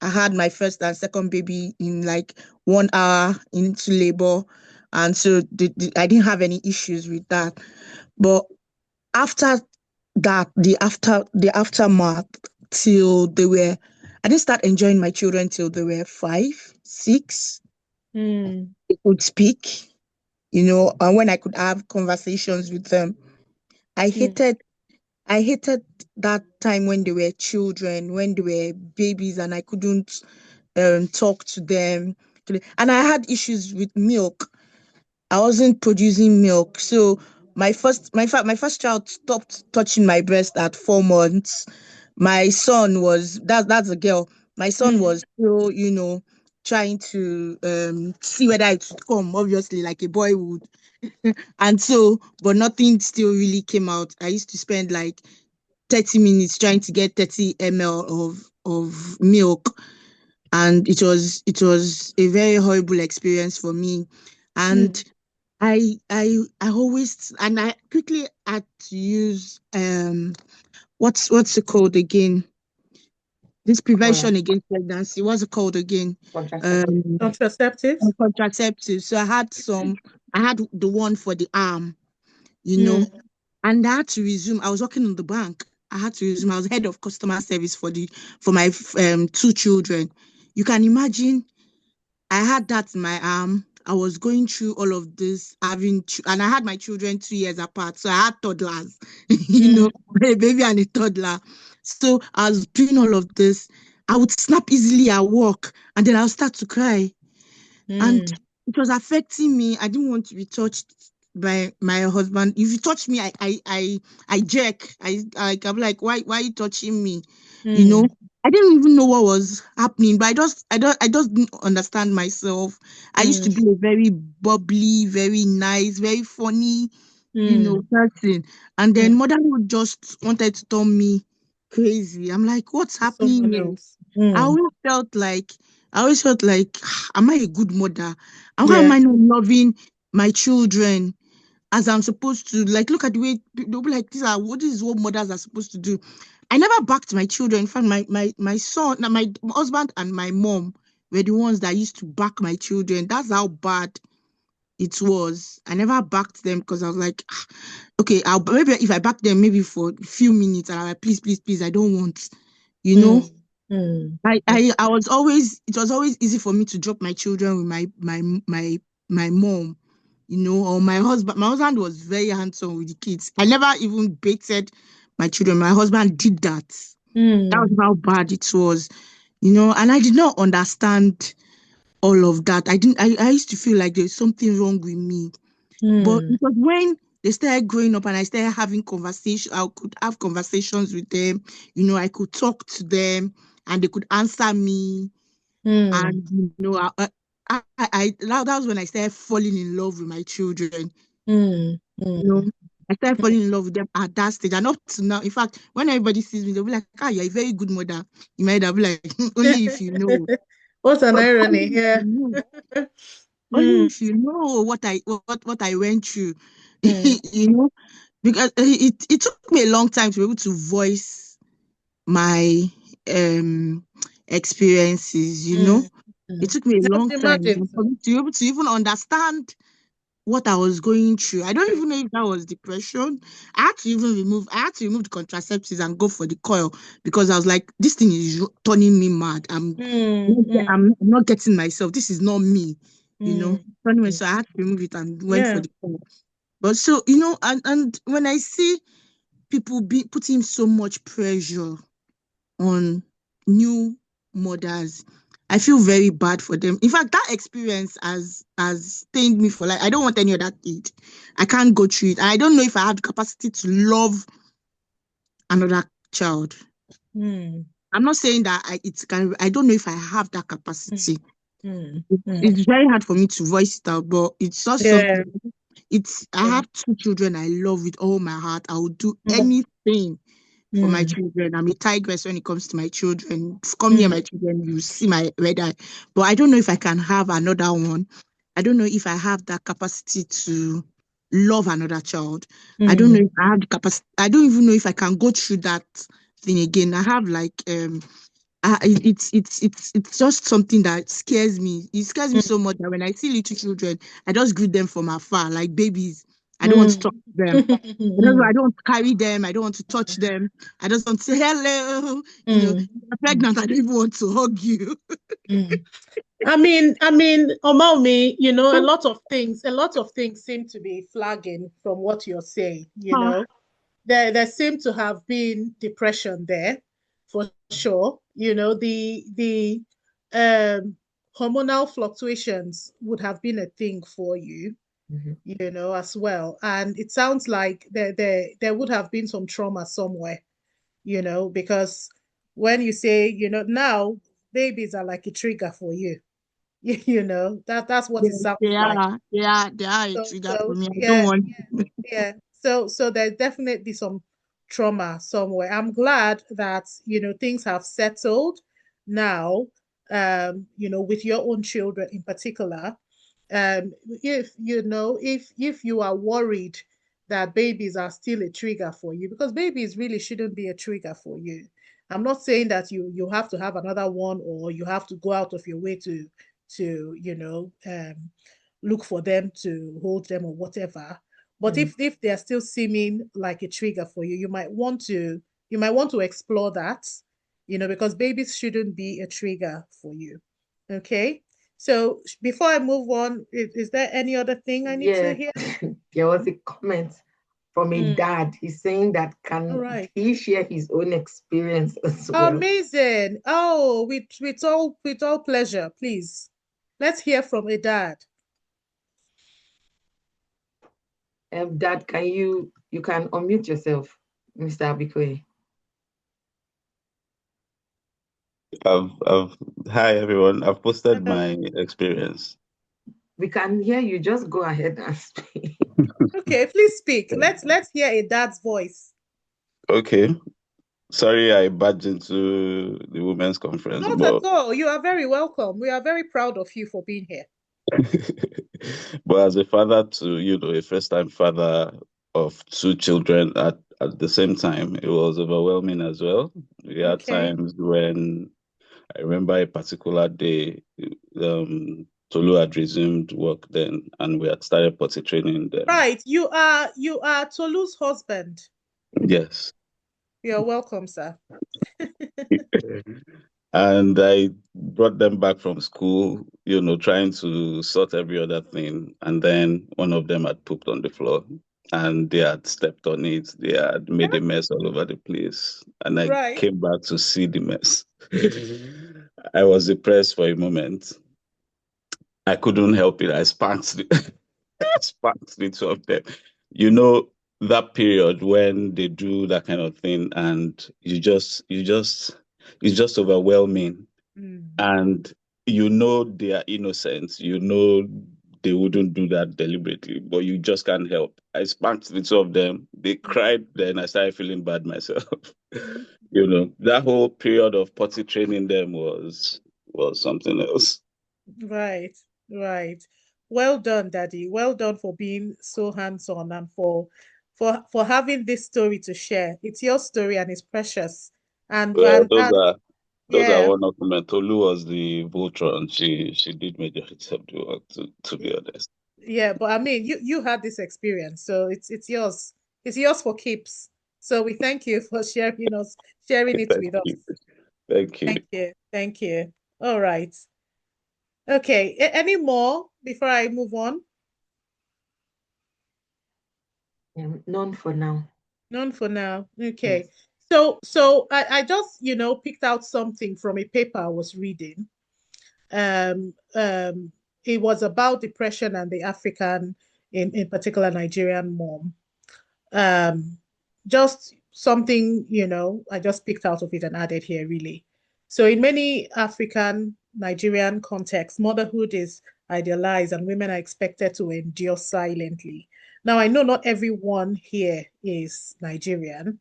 E: I had my first and second baby in like 1 hour into labor, and so I didn't have any issues with that. But after that, the aftermath till they were, I didn't start enjoying my children till they were 5, 6.
C: Mm.
E: They could speak, and when I could have conversations with them. I
C: Mm.
E: hated I hated that time when they were children, when they were babies, and I couldn't talk to them. And I had issues with milk. I wasn't producing milk, so my first child stopped touching my breast at 4 months. My son was that's a girl. My son
C: Mm.
E: was still, trying to see whether it would come, obviously, like a boy would. And so, but nothing still really came out. I used to spend like 30 minutes trying to get 30 ml of milk, and it was a very horrible experience for me.
C: Mm.
E: And I always, and I quickly had to use what's it called again, this
A: Well,
E: prevention against pregnancy, what's it called again,
A: contraceptive.
E: um
C: Contraceptives.
E: contraceptives. So I had the one for the arm, you know
C: Mm.
E: and I had to resume. I was working on the bank. I had to resume. I was head of customer service for my 2 children. You can imagine. I had that in my arm. I was going through all of this, and I had my children 2 years apart, so I had toddlers,
C: Mm.
E: a baby and a toddler. So I was doing all of this. I would snap easily at work, and then I'll start to cry, and
C: Mm.
E: it was affecting me. I didn't want to be touched by my husband. If you touch me, I jerk. I'm like, why are you touching me? You know,
C: Mm.
E: I didn't even know what was happening, but I just didn't understand myself. I used to
C: Mm.
E: be a very bubbly, very nice, very funny,
C: Mm.
E: person. And
C: Mm.
E: then motherhood just wanted to turn me crazy. I'm like, what's happening
C: Someone
E: here?
C: else.
E: I
C: Mm.
E: always felt like I always felt like, am I a good mother? And why am
C: Yeah.
E: I not loving my children as I'm supposed to? Like, look at the way they'll be like, this is what mothers are supposed to do. I never backed my children. In fact, my son, now my husband and my mom were the ones that used to back my children. That's how bad it was. I never backed them because I was like, okay, maybe if I back them maybe for a few minutes, and I'm like, please, please, please, I don't want, you know.
C: Mm. Mm.
E: I was always, it was always easy for me to drop my children with my mom, or my husband. My husband was very handsome with the kids. I never even baited my children. My husband did that. That was
C: Mm.
E: how bad it was, and I did not understand all of that. I used to feel like there's something wrong with me. But
C: Mm.
E: it was when they started growing up and I started having conversation, I could have conversations with them. I could talk to them and they could answer me.
C: Mm.
E: And that was when I started falling in love with my children.
C: Mm.
E: You know,
C: Mm.
E: I started falling in love with them at that stage, and up to now. In fact, when everybody sees me, they'll be like, "Ah, you're a very good mother." You might have be like, "Only if you know."
C: What an irony.
E: Only if you
C: Yeah.
E: know. Only
C: Mm.
E: if you know what I went through.
C: Mm.
E: you know, because it took me a long time to be able to voice my um experiences.
C: Mm.
E: It
C: Mm.
E: took me a
C: I
E: long
C: can
E: time
C: imagine.
E: for me to be able to even understand what I was going through. I don't
C: Mm.
E: even know if that was depression. I had to remove the contraceptives and go for the coil because I was like, this thing is turning me mad.
C: Mm.
E: I'm not getting myself. This is not me,
C: Mm.
E: Anyway,
C: Mm.
E: so I had to remove it and went for
C: Yeah.
E: the coil. But so, and when I see people putting so much pressure on new mothers, I feel very bad for them. In fact, that experience has stained me for life. I don't want any other kid. I can't go through it. And I don't know if I have the capacity to love another child.
C: Mm.
E: I'm not saying that I don't know if I have that
C: Mm.
E: capacity.
C: Mm. Mm.
E: It's very hard for me to voice it out, but it's not
C: Yeah.
E: something. I have 2 children I love with all my heart. I would do
C: Mm.
E: anything for my
C: Mm.
E: children. I'm a tigress when it comes to my children. Come near
C: Mm.
E: my children, you see my red eye. But I don't know if I can have another one. I don't know if I have that capacity to love another child. I don't know if I have the capacity. I don't even know if I can go through that thing again. I have like it's just something that scares me. It scares me so much that when I see little children, I just greet them from afar like babies. I don't want to talk to them. I don't want to carry them. I don't want to touch them. I just want to say hello. You know, you're pregnant. I don't even want to hug you.
C: I mean, Omaumi, you know, a lot of things seem to be flagging from what you're saying, you know. There seem to have been depression there for sure. You know, the hormonal fluctuations would have been a thing for you, you know, as well. And it sounds like there would have been some trauma somewhere, you know, because when you say, you know, now babies are like a trigger for you. You know, that's what it
E: Yes,
C: sounds
E: they
C: like.
E: are. They are a trigger for
C: So
E: me. I don't
C: yeah,
E: want.
C: yeah. So there's definitely some trauma somewhere. I'm glad that, you know, things have settled now, you know, with your own children in particular. If you know, if you are worried that babies are still a trigger for you, because babies really shouldn't be a trigger for you. I'm not saying that you have to have another one or you have to go out of your way to you know look for them to hold them or whatever. But if they're still seeming like a trigger for you, you might want to explore that, you know, because babies shouldn't be a trigger for you. Okay. So before I move on, is there any other thing I need to
A: Yeah,
C: hear?
A: there was a comment from a
C: Mm.
A: dad. He's saying that
C: All
A: can
C: right.
A: he share his own experience as well?
C: Amazing. Oh, with all pleasure, please. Let's hear from a dad.
A: Dad, can you can unmute yourself, Mr. Abikoye?
F: I've Hi everyone. I've posted
C: Hello.
F: my experience.
A: We can hear you. Just go ahead and speak.
C: Okay, please speak. Let's hear a dad's voice.
F: Okay. Sorry I barged into the women's conference,
C: Not at
F: but
C: all. You are very welcome. We are very proud of you for being here.
F: but as a father to, a first-time father of two children at the same time, it was overwhelming as well. We had
C: Okay.
F: times when I remember a particular day, Tolu had resumed work then, and we had started potty training them.
C: Right. You are Tolu's husband.
F: Yes.
C: You're welcome, sir.
F: And I brought them back from school, trying to sort every other thing. And then one of them had pooped on the floor and they had stepped on it. They had made a mess all over the place. And I
C: Right.
F: came back to see the mess. I was depressed for a moment. I couldn't help it. I spanked I spanked the two of them. You know, that period when they do that kind of thing and it's just overwhelming.
C: Mm.
F: And they are innocent. They wouldn't do that deliberately, but you just can't help. I spanked the two of them. They cried, then I started feeling bad myself.
C: Mm.
F: That whole period of potty training them was something else.
C: Right. Right. Well done, Daddy. Well done for being so hands-on and for having this story to share. It's your story and it's precious. And
F: Well,
C: and and
F: those are
C: yeah.
F: one of them. Tolu was the Voltron. She did majority of the work, to be honest.
C: Yeah, but I mean, you had this experience, so it's yours. It's yours for keeps. So we thank you for sharing it
F: Thank
C: with us.
F: you. Thank you.
C: Thank you. Thank you. All right. Okay. Any more before I move on?
A: None for now.
C: None for now. Okay.
A: Yes.
C: So I just, picked out something from a paper I was reading. Um, um, it was about depression and the African, in particular Nigerian mom. Um, just something, I just picked out of it and added here, really. So, in many African, Nigerian contexts, motherhood is idealized and women are expected to endure silently. Now, I know not everyone here is Nigerian,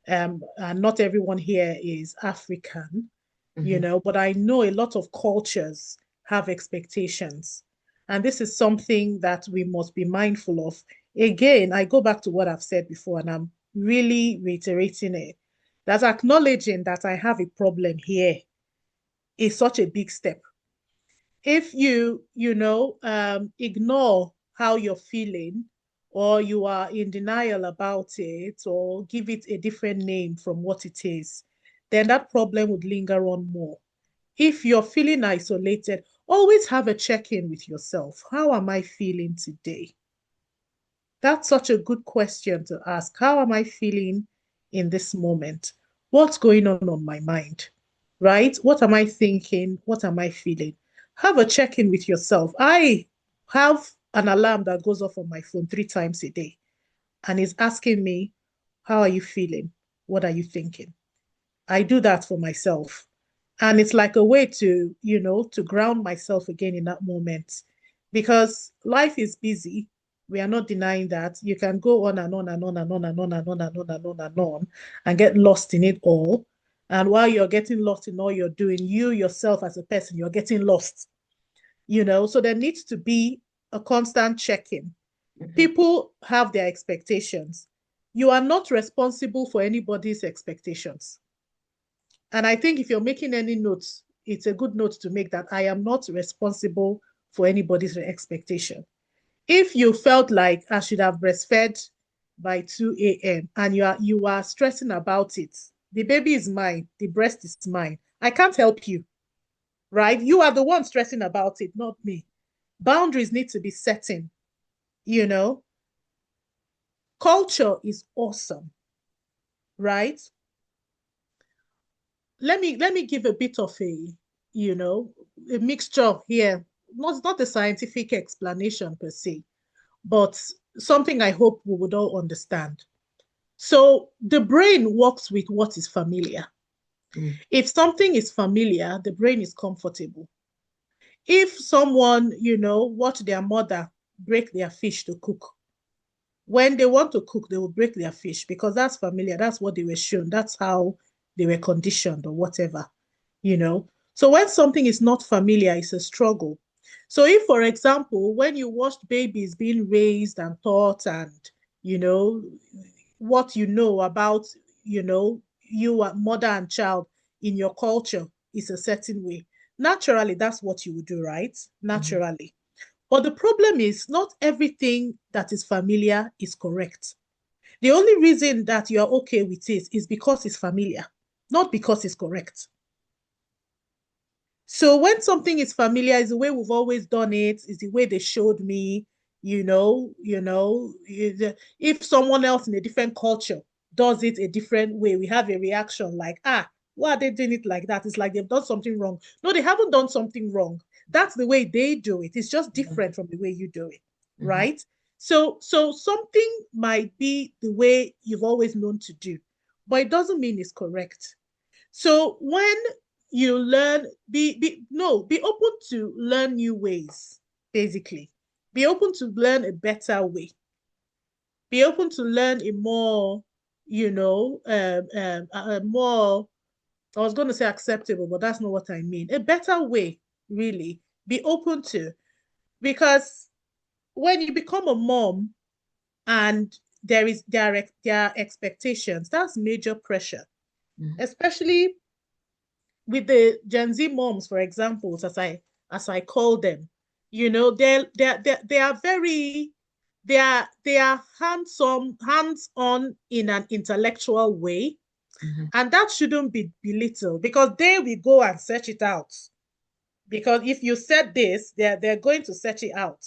C: and not everyone here is African, but I know a lot of cultures have expectations. And this is something that we must be mindful of Again, I go back to what I've said before, and I'm really reiterating it. That acknowledging that I have a problem here is such a big step. If ignore how you're feeling, or you are in denial about it, or give it a different name from what it is, then that problem would linger on more. If you're feeling isolated, always have a check-in with yourself. How am I feeling today? That's such a good question to ask. How am I feeling in this moment? What's going on my mind? Right? What am I thinking? What am I feeling? Have a check in with yourself. I have an alarm that goes off on my phone 3 times a day and is asking me, how are you feeling? What are you thinking? I do that for myself. And it's like a way to ground myself again in that moment. Because life is busy. We are not denying that. You can go on and on and on and on and on and on and on and on and on and get lost in it all. And while you're getting lost in all you're doing, you yourself as a person, you're getting lost. So there needs to be a constant check-in. People have their expectations. You are not responsible for anybody's expectations. And I think if you're making any notes, it's a good note to make that I am not responsible for anybody's expectation. If you felt like I should have breastfed by 2 a.m. and you are stressing about it, the baby is mine, the breast is mine. I can't help you, right? You are the one stressing about it, not me. Boundaries need to be setting, you know. Culture is awesome, right? Let me give a bit of a mixture here. Not a scientific explanation per se, but something I hope we would all understand. So the brain works with what is familiar. If something is familiar, the brain is comfortable. If someone, watch their mother break their fish to cook, when they want to cook, they will break their fish because that's familiar. That's what they were shown. That's how they were conditioned or whatever, you know. So when something is not familiar, it's a struggle. So if, for example, when you watched babies being raised and taught and, you know, what you know about, you are mother and child in your culture is a certain way. Naturally, that's what you would do, right? Naturally. But the problem is not everything that is familiar is correct. The only reason that you're okay with it is because it's familiar, not because it's correct. So when something is familiar, is the way we've always done it, is the way they showed me, if someone else in a different culture does it a different way, we have a reaction like, why are they doing it like that? It's like they've done something wrong. No, they haven't done something wrong. That's the way they do it. It's just different from the way you do it, right? So something might be the way you've always known to do, but it doesn't mean it's correct. So when you learn, be open to learn new ways, basically. Be open to learn a better way. Be open to learn a more, a more, I was going to say acceptable, but that's not what I mean. A better way, really. Be open to. Because when you become a mom and there are expectations, that's major pressure, especially with the Gen Z moms, for example, as I call them. They are very they are hands on in an intellectual way, and that shouldn't be belittled because they will go and search it out. Because if you said this, they're going to search it out.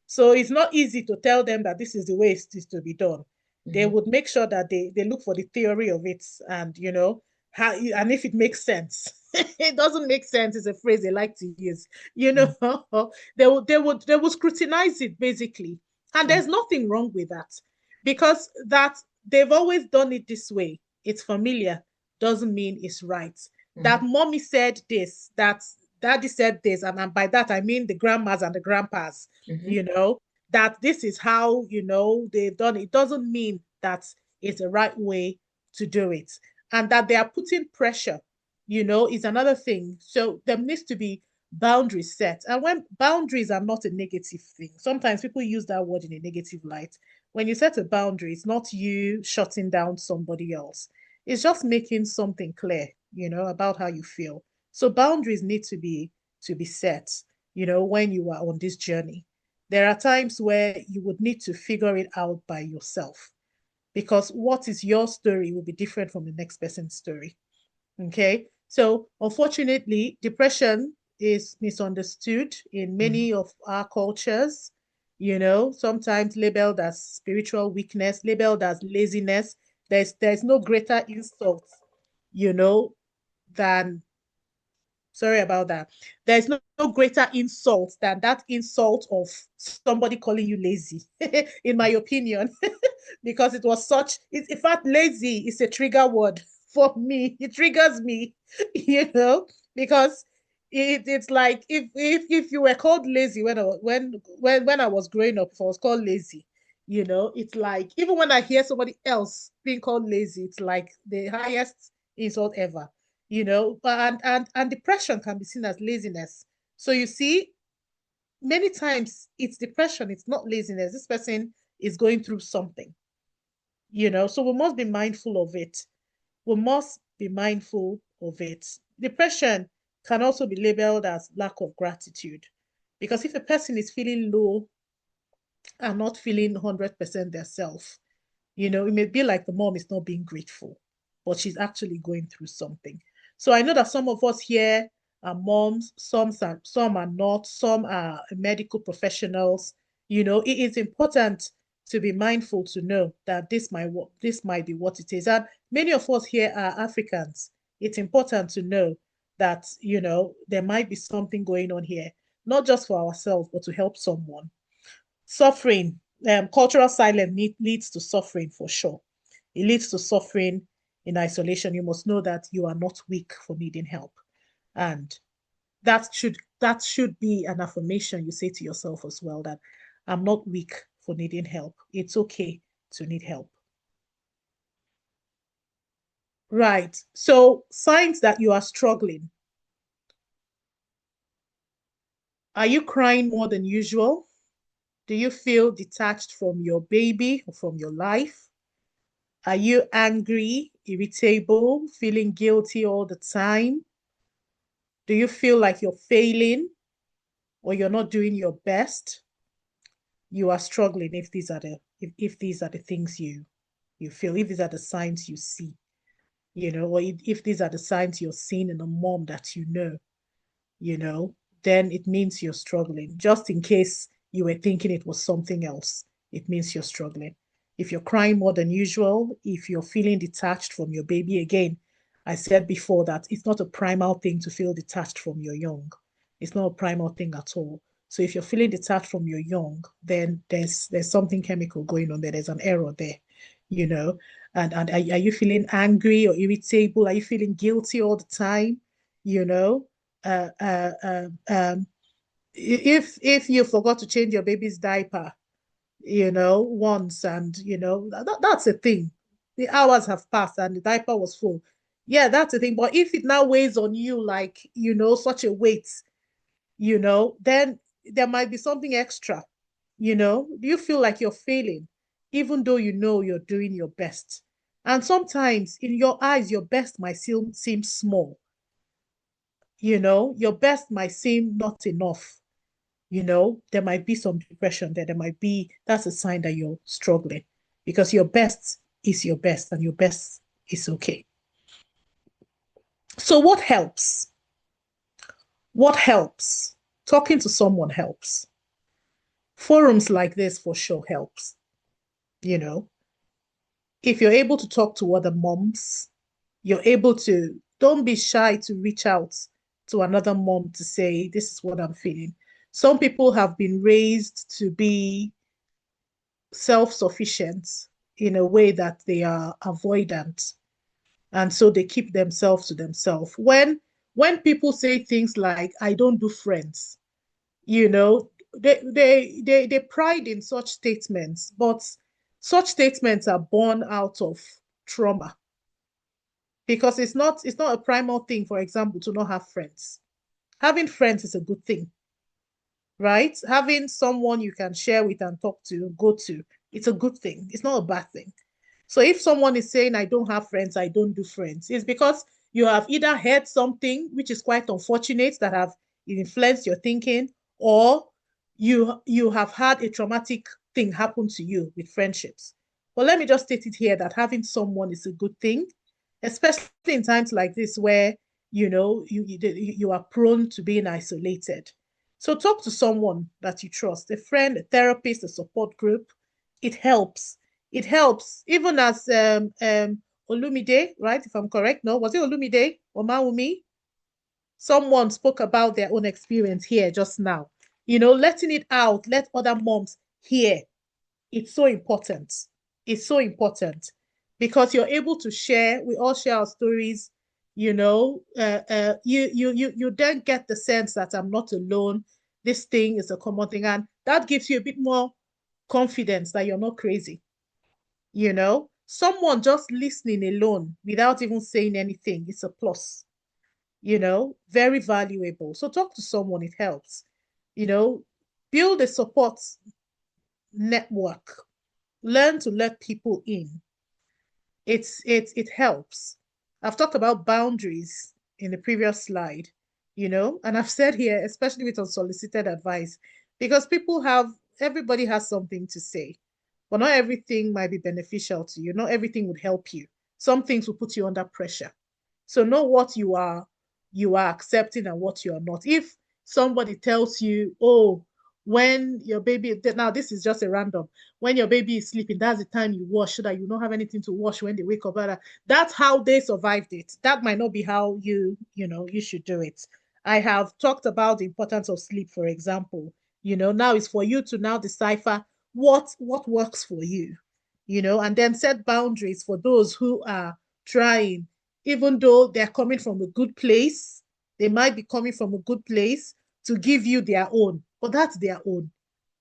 C: So it's not easy to tell them that this is the way it is to be done. They would make sure that they look for the theory of it, and and if it makes sense. It doesn't make sense is a phrase they like to use. They would scrutinize it basically. And there's nothing wrong with that, because that they've always done it this way. It's familiar, doesn't mean it's right. That mommy said this, that daddy said this, and by that I mean the grandmas and the grandpas, that this is how they've done it. It doesn't mean that it's the right way to do it. And that they are putting pressure, is another thing. So there needs to be boundaries set. And when boundaries are not a negative thing, sometimes people use that word in a negative light. When you set a boundary, it's not you shutting down somebody else. It's just making something clear, about how you feel. So boundaries need to be set, when you are on this journey. There are times where you would need to figure it out by yourself because what is your story will be different from the next person's story. Okay. So unfortunately, depression is misunderstood in many of our cultures, sometimes labeled as spiritual weakness, labeled as laziness. There's no greater insult, than sorry about that. There's no greater insult than that insult of somebody calling you lazy, in my opinion, because it was in fact, lazy is a trigger word for me. It triggers me, because it's like if you were called lazy when I was growing up, if I was called lazy, it's like even when I hear somebody else being called lazy, it's like the highest insult ever, and depression can be seen as laziness. So you see, many times it's depression, it's not laziness. This person is going through something, so we must be mindful of it. We must be mindful of it. Depression can also be labeled as lack of gratitude, because if a person is feeling low and not feeling 100% their self, it may be like the mom is not being grateful, but she's actually going through something. So I know that some of us here are moms, some are not, some are medical professionals. It is important to be mindful to know that this might be what it is. And many of us here are Africans. It's important to know that, there might be something going on here, not just for ourselves, but to help someone. Suffering, cultural silence leads to suffering for sure. It leads to suffering in isolation. You must know that you are not weak for needing help. And that should be an affirmation you say to yourself as well, that I'm not weak for needing help. It's okay to need help. Right. So signs that you are struggling. Are you crying more than usual? Do you feel detached from your baby or from your life? Are you angry, irritable, feeling guilty all the time? Do you feel like you're failing or you're not doing your best? You are struggling if these are the things you feel, if these are the signs you see, or if these are the signs you're seeing in a mom that you know, then it means you're struggling. Just in case you were thinking it was something else, it means you're struggling. If you're crying more than usual, if you're feeling detached from your baby, again, I said before that it's not a primal thing to feel detached from your young. It's not a primal thing at all. So if you're feeling detached from your young, then there's something chemical going on there. There's an error there, you know. And are you feeling angry or irritable? Are you feeling guilty all the time? You know, uh, uh, um, um, if you forgot to change your baby's diaper, once, and that's a thing. The hours have passed and the diaper was full. Yeah, that's a thing. But if it now weighs on you like, such a weight, then there might be something extra. Do you feel like you're failing, even though you're doing your best? And sometimes in your eyes, your best might seem small. Your best might seem not enough. There might be some depression there. There might be, that's a sign that you're struggling, because your best is your best and your best is okay. So what helps? What helps? Talking to someone helps. Forums like this for sure helps. You know, if you're able to talk to other moms, you're able to, don't be shy to reach out to another mom to say, this is what I'm feeling. Some people have been raised to be self-sufficient in a way that they are avoidant, and so they keep themselves to themselves. When people say things like, I don't do friends, they pride in such statements, but such statements are born out of trauma, because it's not a primal thing, for example, to not have friends. Having friends is a good thing, right? Having someone you can share with and talk to, go to, it's a good thing. It's not a bad thing. So if someone is saying, I don't have friends, I don't do friends, it's because you have either heard something, which is quite unfortunate, that have influenced your thinking, or you have had a traumatic thing happen to you with friendships. But let me just state it here that having someone is a good thing, especially in times like this where you are prone to being isolated. So talk to someone that you trust, a friend, a therapist, a support group. It helps. It helps. Even as Olumide, right? If I'm correct, no, was it Olumide or Maumi? Someone spoke about their own experience here just now. Letting it out, let other moms hear. It's so important. It's so important because you're able to share. We all share our stories. You then get the sense that I'm not alone. This thing is a common thing, and that gives you a bit more confidence that you're not crazy. Someone just listening alone without even saying anything is a plus. Very valuable. So talk to someone, it helps. Build a support network. Learn to let people in. It helps. I've talked about boundaries in the previous slide, and I've said here, especially with unsolicited advice, because everybody has something to say, but not everything might be beneficial to you. Not everything would help you. Some things will put you under pressure. So know what you are accepting and what you are not. If somebody tells you, oh, when your baby, now this is just a random, when your baby is sleeping, that's the time you wash so that you don't have anything to wash when they wake up. That's how they survived it. That might not be how you should do it. I have talked about the importance of sleep, for example. Now it's for you to now decipher what works for you, and then set boundaries for those who are trying, even though they're coming from a good place. They might be coming from a good place to give you their own, but that's their own,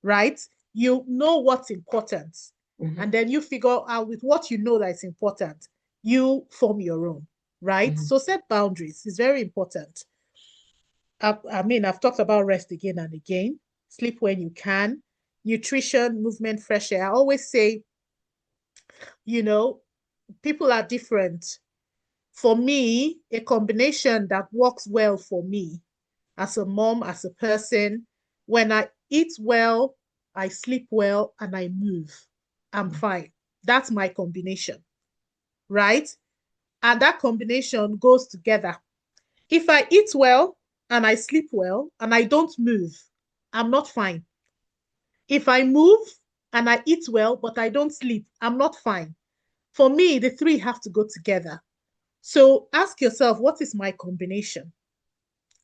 C: right? You know what's important, and then you figure out with what you know that is important, you form your own, right? So set boundaries is very important. I've talked about rest again and again. Sleep when you can. Nutrition, movement, fresh air. I always say, people are different. For me, a combination that works well for me as a mom, as a person, when I eat well, I sleep well, and I move, I'm fine. That's my combination, right? And that combination goes together. If I eat well and I sleep well and I don't move, I'm not fine. If I move and I eat well, but I don't sleep, I'm not fine. For me, the three have to go together. So ask yourself, what is my combination,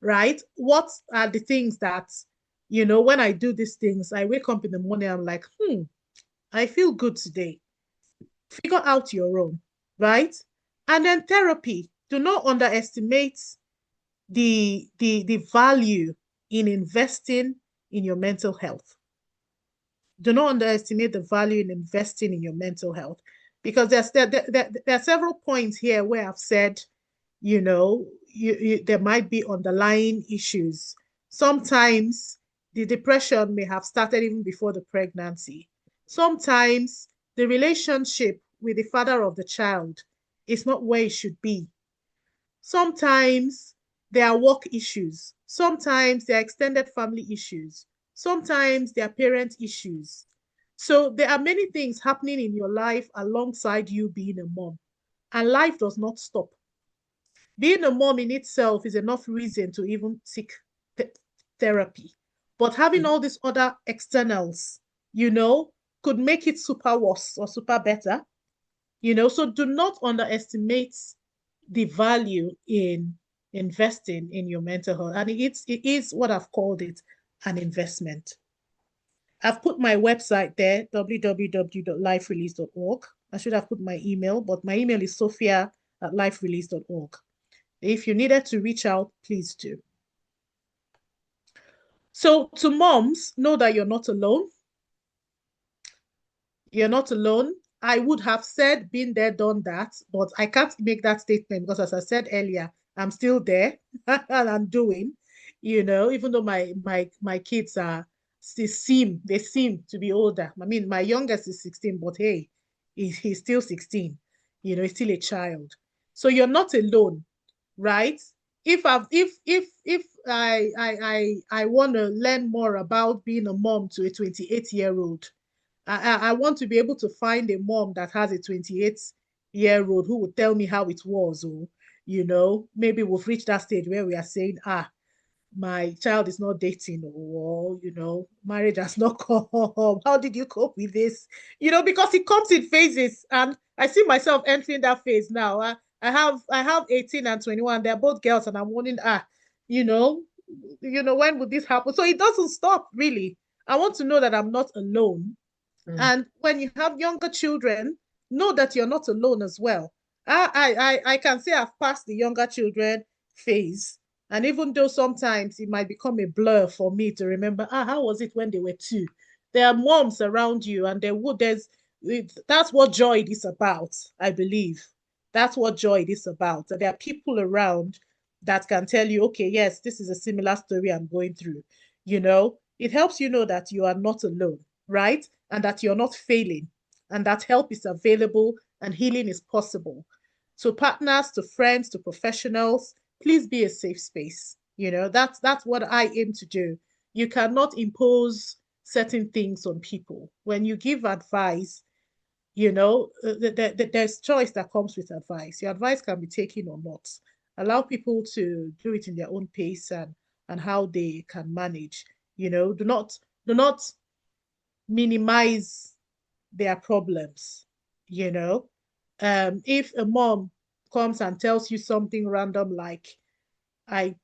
C: right? What are the things that, when I do these things, I wake up in the morning, I'm like, I feel good today. Figure out your own, right? And then therapy. Do not underestimate the value in investing in your mental health. Do not underestimate the value in investing in your mental health, because there are several points here where I've said, there might be underlying issues. Sometimes the depression may have started even before the pregnancy. Sometimes the relationship with the father of the child is not where it should be. Sometimes there are work issues. Sometimes there are extended family issues. Sometimes there are parent issues. So there are many things happening in your life alongside you being a mom. And life does not stop. Being a mom in itself is enough reason to even seek therapy. But having all these other externals, could make it super worse or super better. So do not underestimate the value in investing in your mental health. And it is what I've called it, an investment. I've put my website there, www.liferelease.org. I should have put my email, but my email is sophia@liferelease.org. If you needed to reach out, please do. So to moms, know that you're not alone. You're not alone. I would have said, been there, done that, but I can't make that statement because, as I said earlier, I'm still there and I'm doing. even though my kids they seem to be older. I mean, my youngest is 16, but hey, he's still 16. He's still a child. So you're not alone, right? If I want to learn more about being a mom to a 28-year-old, I want to be able to find a mom that has a 28-year-old who would tell me how it was, or maybe we've reached that stage where we are saying, my child is not dating, or marriage has not come. How did you cope with this? Because it comes in phases, and I see myself entering that phase now. I have 18 and 21. They're both girls, and I'm wondering, you know when would this happen? So it doesn't stop, really. I want to know that I'm not alone. And when you have younger children, know that you're not alone as well. I can say I've passed the younger children phase. And even though sometimes it might become a blur for me to remember, how was it when they were two? There are moms around you, and that's what joy is about, I believe. That's what joy is about. There are people around that can tell you, okay, yes, this is a similar story I'm going through. It helps you know that you are not alone, right? And that you're not failing, and that help is available and healing is possible. To partners, to friends, to professionals, please be a safe space. That's what I aim to do. You cannot impose certain things on people. When you give advice, there's choice that comes with advice. Your advice can be taken or not. Allow people to do it in their own pace, and how they can manage. Do not minimize their problems. you know if a mom comes and tells you something random, like, I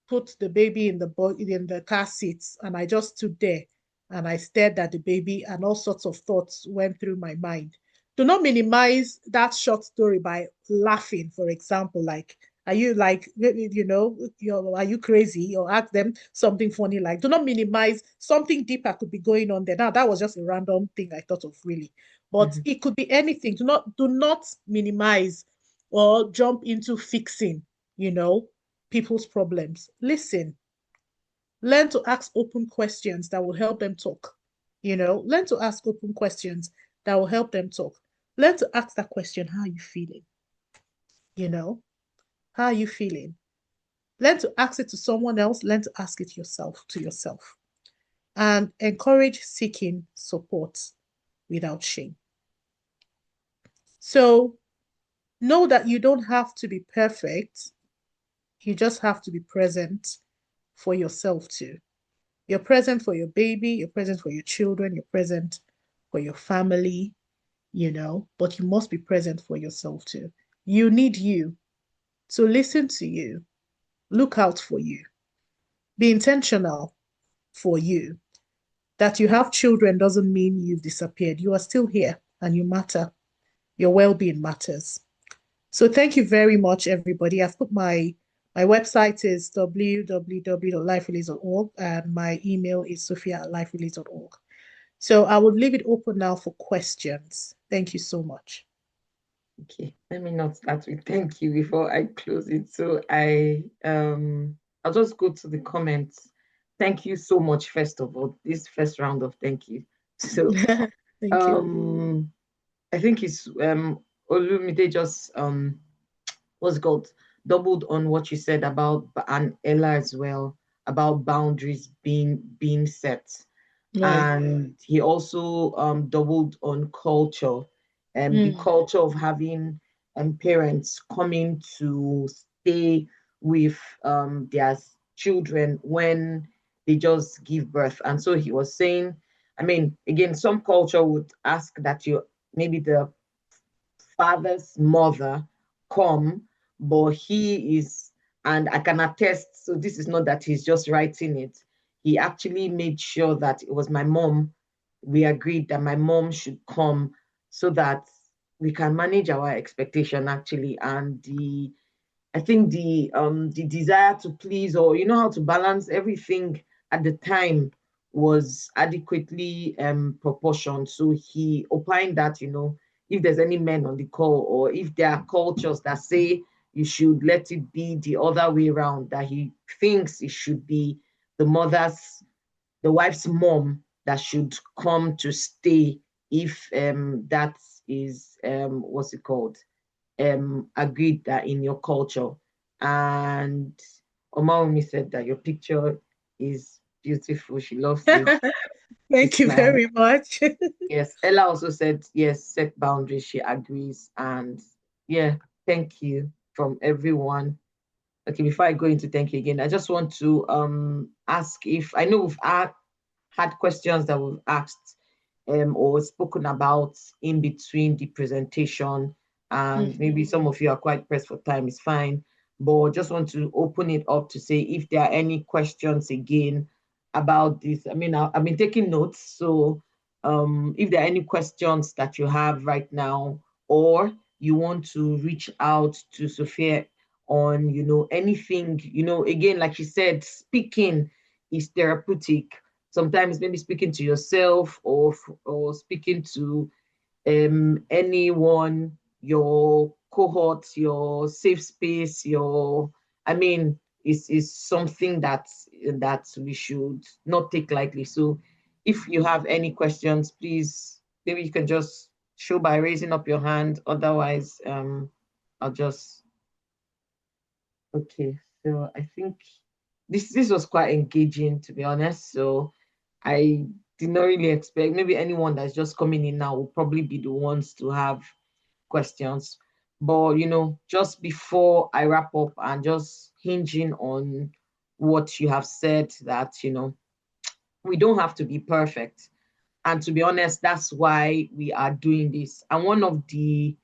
C: put the baby in the car seats, and I just stood there and I stared at the baby, and all sorts of thoughts went through my mind. Do not minimize that short story by laughing, for example, like, are you, like, are you crazy? Or ask them something funny, like, do not minimize something deeper could be going on there. Now, that was just a random thing I thought of, really. But it could be anything. Do not minimize or jump into fixing, you know, people's problems. Listen, learn to ask open questions that will help them talk. Learn to ask open questions that will help them talk. Learn to ask that question, how are you feeling? You know, how are you feeling? Learn to ask it to someone else, learn to ask it to yourself. And encourage seeking support without shame. So know that you don't have to be perfect. You just have to be present for yourself too. You're present for your baby, you're present for your children, you're present for your family, but you must be present for yourself too. You need you. So listen to you, look out for you, be intentional for you. That you have children doesn't mean you've disappeared. You are still here and you matter. Your well-being matters. So thank you very much, everybody. I've put my website is www.liferelease.org, and my email is sophia@liferelease.org. So I would leave it open now for questions. Thank you so much.
A: Okay, let me not start with thank you before I close it. So I'll just go to the comments. Thank you so much, first of all, this first round of thank you. So
C: Thank you.
A: I think it's Olumide just what's called doubled on what you said about, and Ella as well, about boundaries being set.
C: Right.
A: And he also doubled on culture, and the culture of having parents coming to stay with their children when they just give birth. And so he was saying, I mean, again, some culture would ask that you maybe the father's mother come, but he is, and I can attest, so this is not that he's just writing it. He actually made sure that it was my mom. We agreed that my mom should come so that we can manage our expectation actually. And I think the desire to please, or how to balance everything at the time, was adequately proportioned. So he opined that if there's any men on the call, or if there are cultures that say you should let it be the other way around, that he thinks it should be the wife's mom that should come to stay if that is what's it called, agreed that in your culture. And Omaomi said that your picture is beautiful. She loves it.
C: Thank
A: It's
C: you
A: nice.
C: very much.
A: Yes, Ella also said yes, set boundaries. She agrees. And yeah, thank you from everyone. Okay, before I go into thank you again, I just want to ask if I know we've had questions that we've asked or spoken about in between the presentation, and maybe some of you are quite pressed for time, it's fine. But just want to open it up to say if there are any questions again about this. I mean, I've been taking notes, so if there are any questions that you have right now, or you want to reach out to Sophia on, anything, again, like she said, speaking is therapeutic. Sometimes maybe speaking to yourself or speaking to anyone, your cohort, your safe space, I mean, is something that we should not take lightly. So if you have any questions, please, maybe you can just show by raising up your hand. Otherwise, I'll just okay. So I think this was quite engaging, to be honest. So I did not really expect, maybe anyone that's just coming in now will probably be the ones to have questions. But, just before I wrap up and just hinging on what you have said, that, we don't have to be perfect. And to be honest, that's why we are doing this. And one of the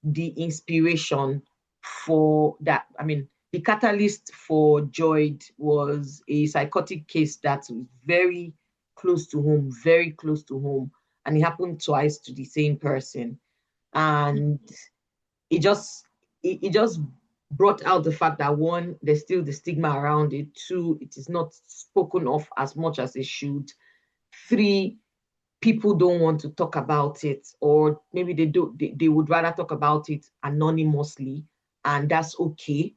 A: inspiration for that, I mean, the catalyst for Joyd was a psychotic case that was very close to home, very close to home. And it happened twice to the same person. And it just it just brought out the fact that one, there's still the stigma around it. Two, it is not spoken of as much as it should. Three, people don't want to talk about it, or maybe they would rather talk about it anonymously, and that's okay,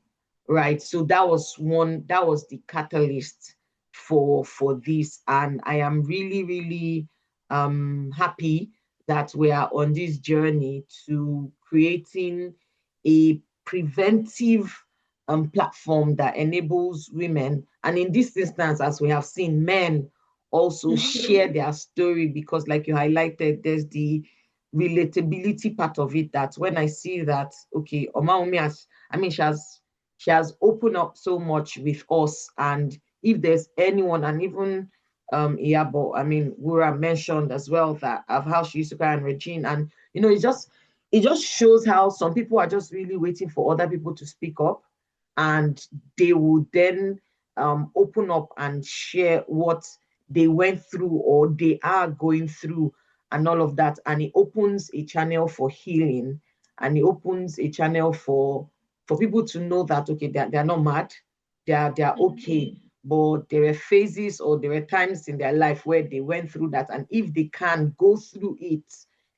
A: right? So that was the catalyst for this. And I am really, really happy that we are on this journey to creating a preventive platform that enables women, and in this instance, as we have seen, men also share their story, because like you highlighted, there's the relatability part of it, that when I see that, okay, Omaumi has, I mean, she has opened up so much with us. And if there's anyone, and even Iyabo, I mean, Wura mentioned as well that of how she used to cry, and Regine, and it just shows how some people are just really waiting for other people to speak up, and they would then open up and share what they went through or they are going through, and all of that. And it opens a channel for healing, and it opens a channel for people to know that, okay, they're not mad, they're okay. But there were phases, or there were times in their life where they went through that, and if they can go through it,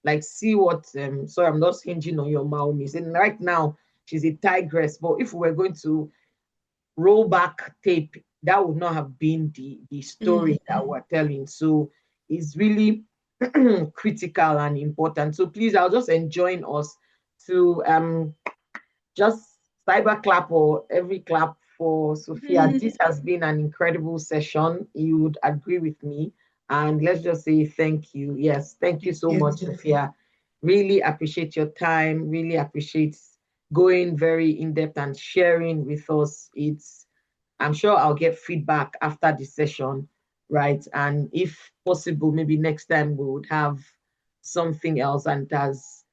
A: like, see what sorry, I'm not hinging on your Maomi, and right now she's a tigress. But if we were going to roll back tape, that would not have been the story that we're telling. So it's really critical and important. So please, I'll just enjoin us to just cyber clap, or every clap for Sophia. This has been an incredible session. You would agree with me. And let's just say thank you. Yes, thank you so much, Sophia. Really appreciate your time. Really appreciate going very in depth and sharing with us. I'm sure I'll get feedback after the session, right? And if possible, maybe next time we would have something else and it has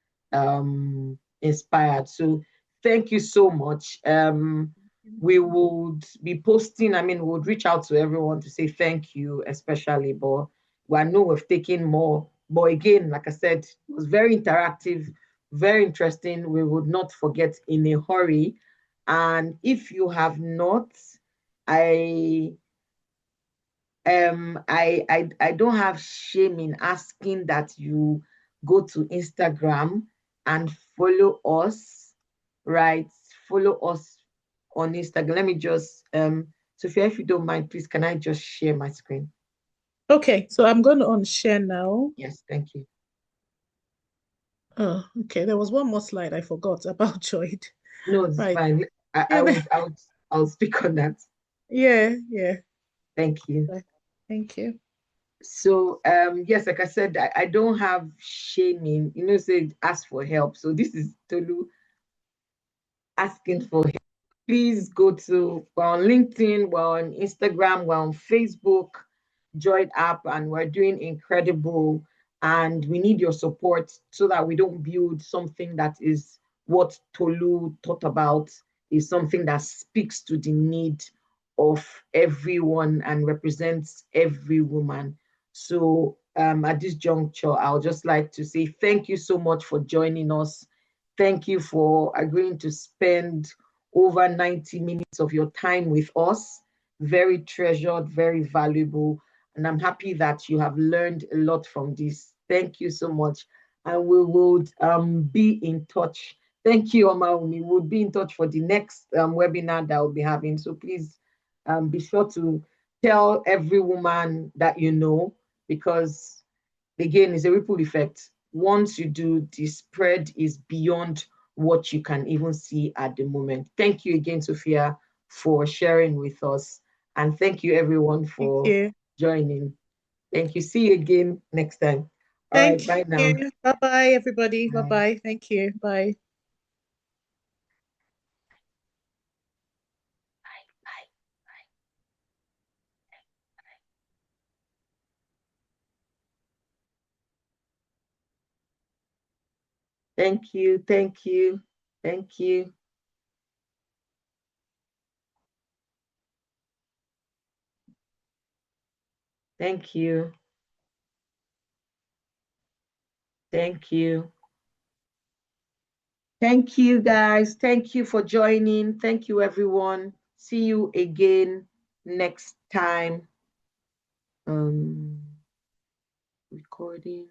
A: inspired. So thank you so much. We would be posting, I mean, we would reach out to everyone to say thank you, especially, but I know we've taken more. But again, like I said, it was very interactive, very interesting. We would not forget in a hurry. And if you have not, I I don't have shame in asking that you go to Instagram and follow us, right? follow us on Instagram. Let me just, Sophia, if you don't mind, please, can I just share my screen?
C: Okay, so I'm going to unshare now.
A: Yes, thank you.
C: Oh, okay. There was one more slide I forgot about Joy.
A: No, it's
C: Right.
A: fine. I'll speak on that.
C: Yeah, yeah.
A: Thank you.
C: Thank you.
A: So yes, like I said, I don't have shaming, say ask for help. So this is Tolu asking for help. Please go to, we're on LinkedIn, we're on Instagram, we're on Facebook, Join app, and we're doing incredible. And we need your support so that we don't build something that is what Tolu thought about, is something that speaks to the need of everyone and represents every woman. So at this juncture, I'll just like to say thank you so much for joining us. Thank you for agreeing to spend over 90 minutes of your time with us. Very treasured, very valuable. And I'm happy that you have learned a lot from this. Thank you so much. And we will be in touch. Thank you, Omaumi. We'll be in touch for the next webinar that we'll be having. So please be sure to tell every woman that you know, because again, it's a ripple effect. Once you do, the spread is beyond what you can even see at the moment. Thank you again, Sophia, for sharing with us. And thank you, everyone,
C: Thank
A: for
C: you.
A: joining. Thank you. See you again next time. All right.
C: Thank
A: Bye now.
C: you. Bye-bye, everybody.
A: Bye.
C: Bye-bye. Thank you. Bye.
A: Thank you. Thank you. Thank you. Thank you. Thank you. Thank you, guys. Thank you for joining. Thank you, everyone. See you again next time. Recording.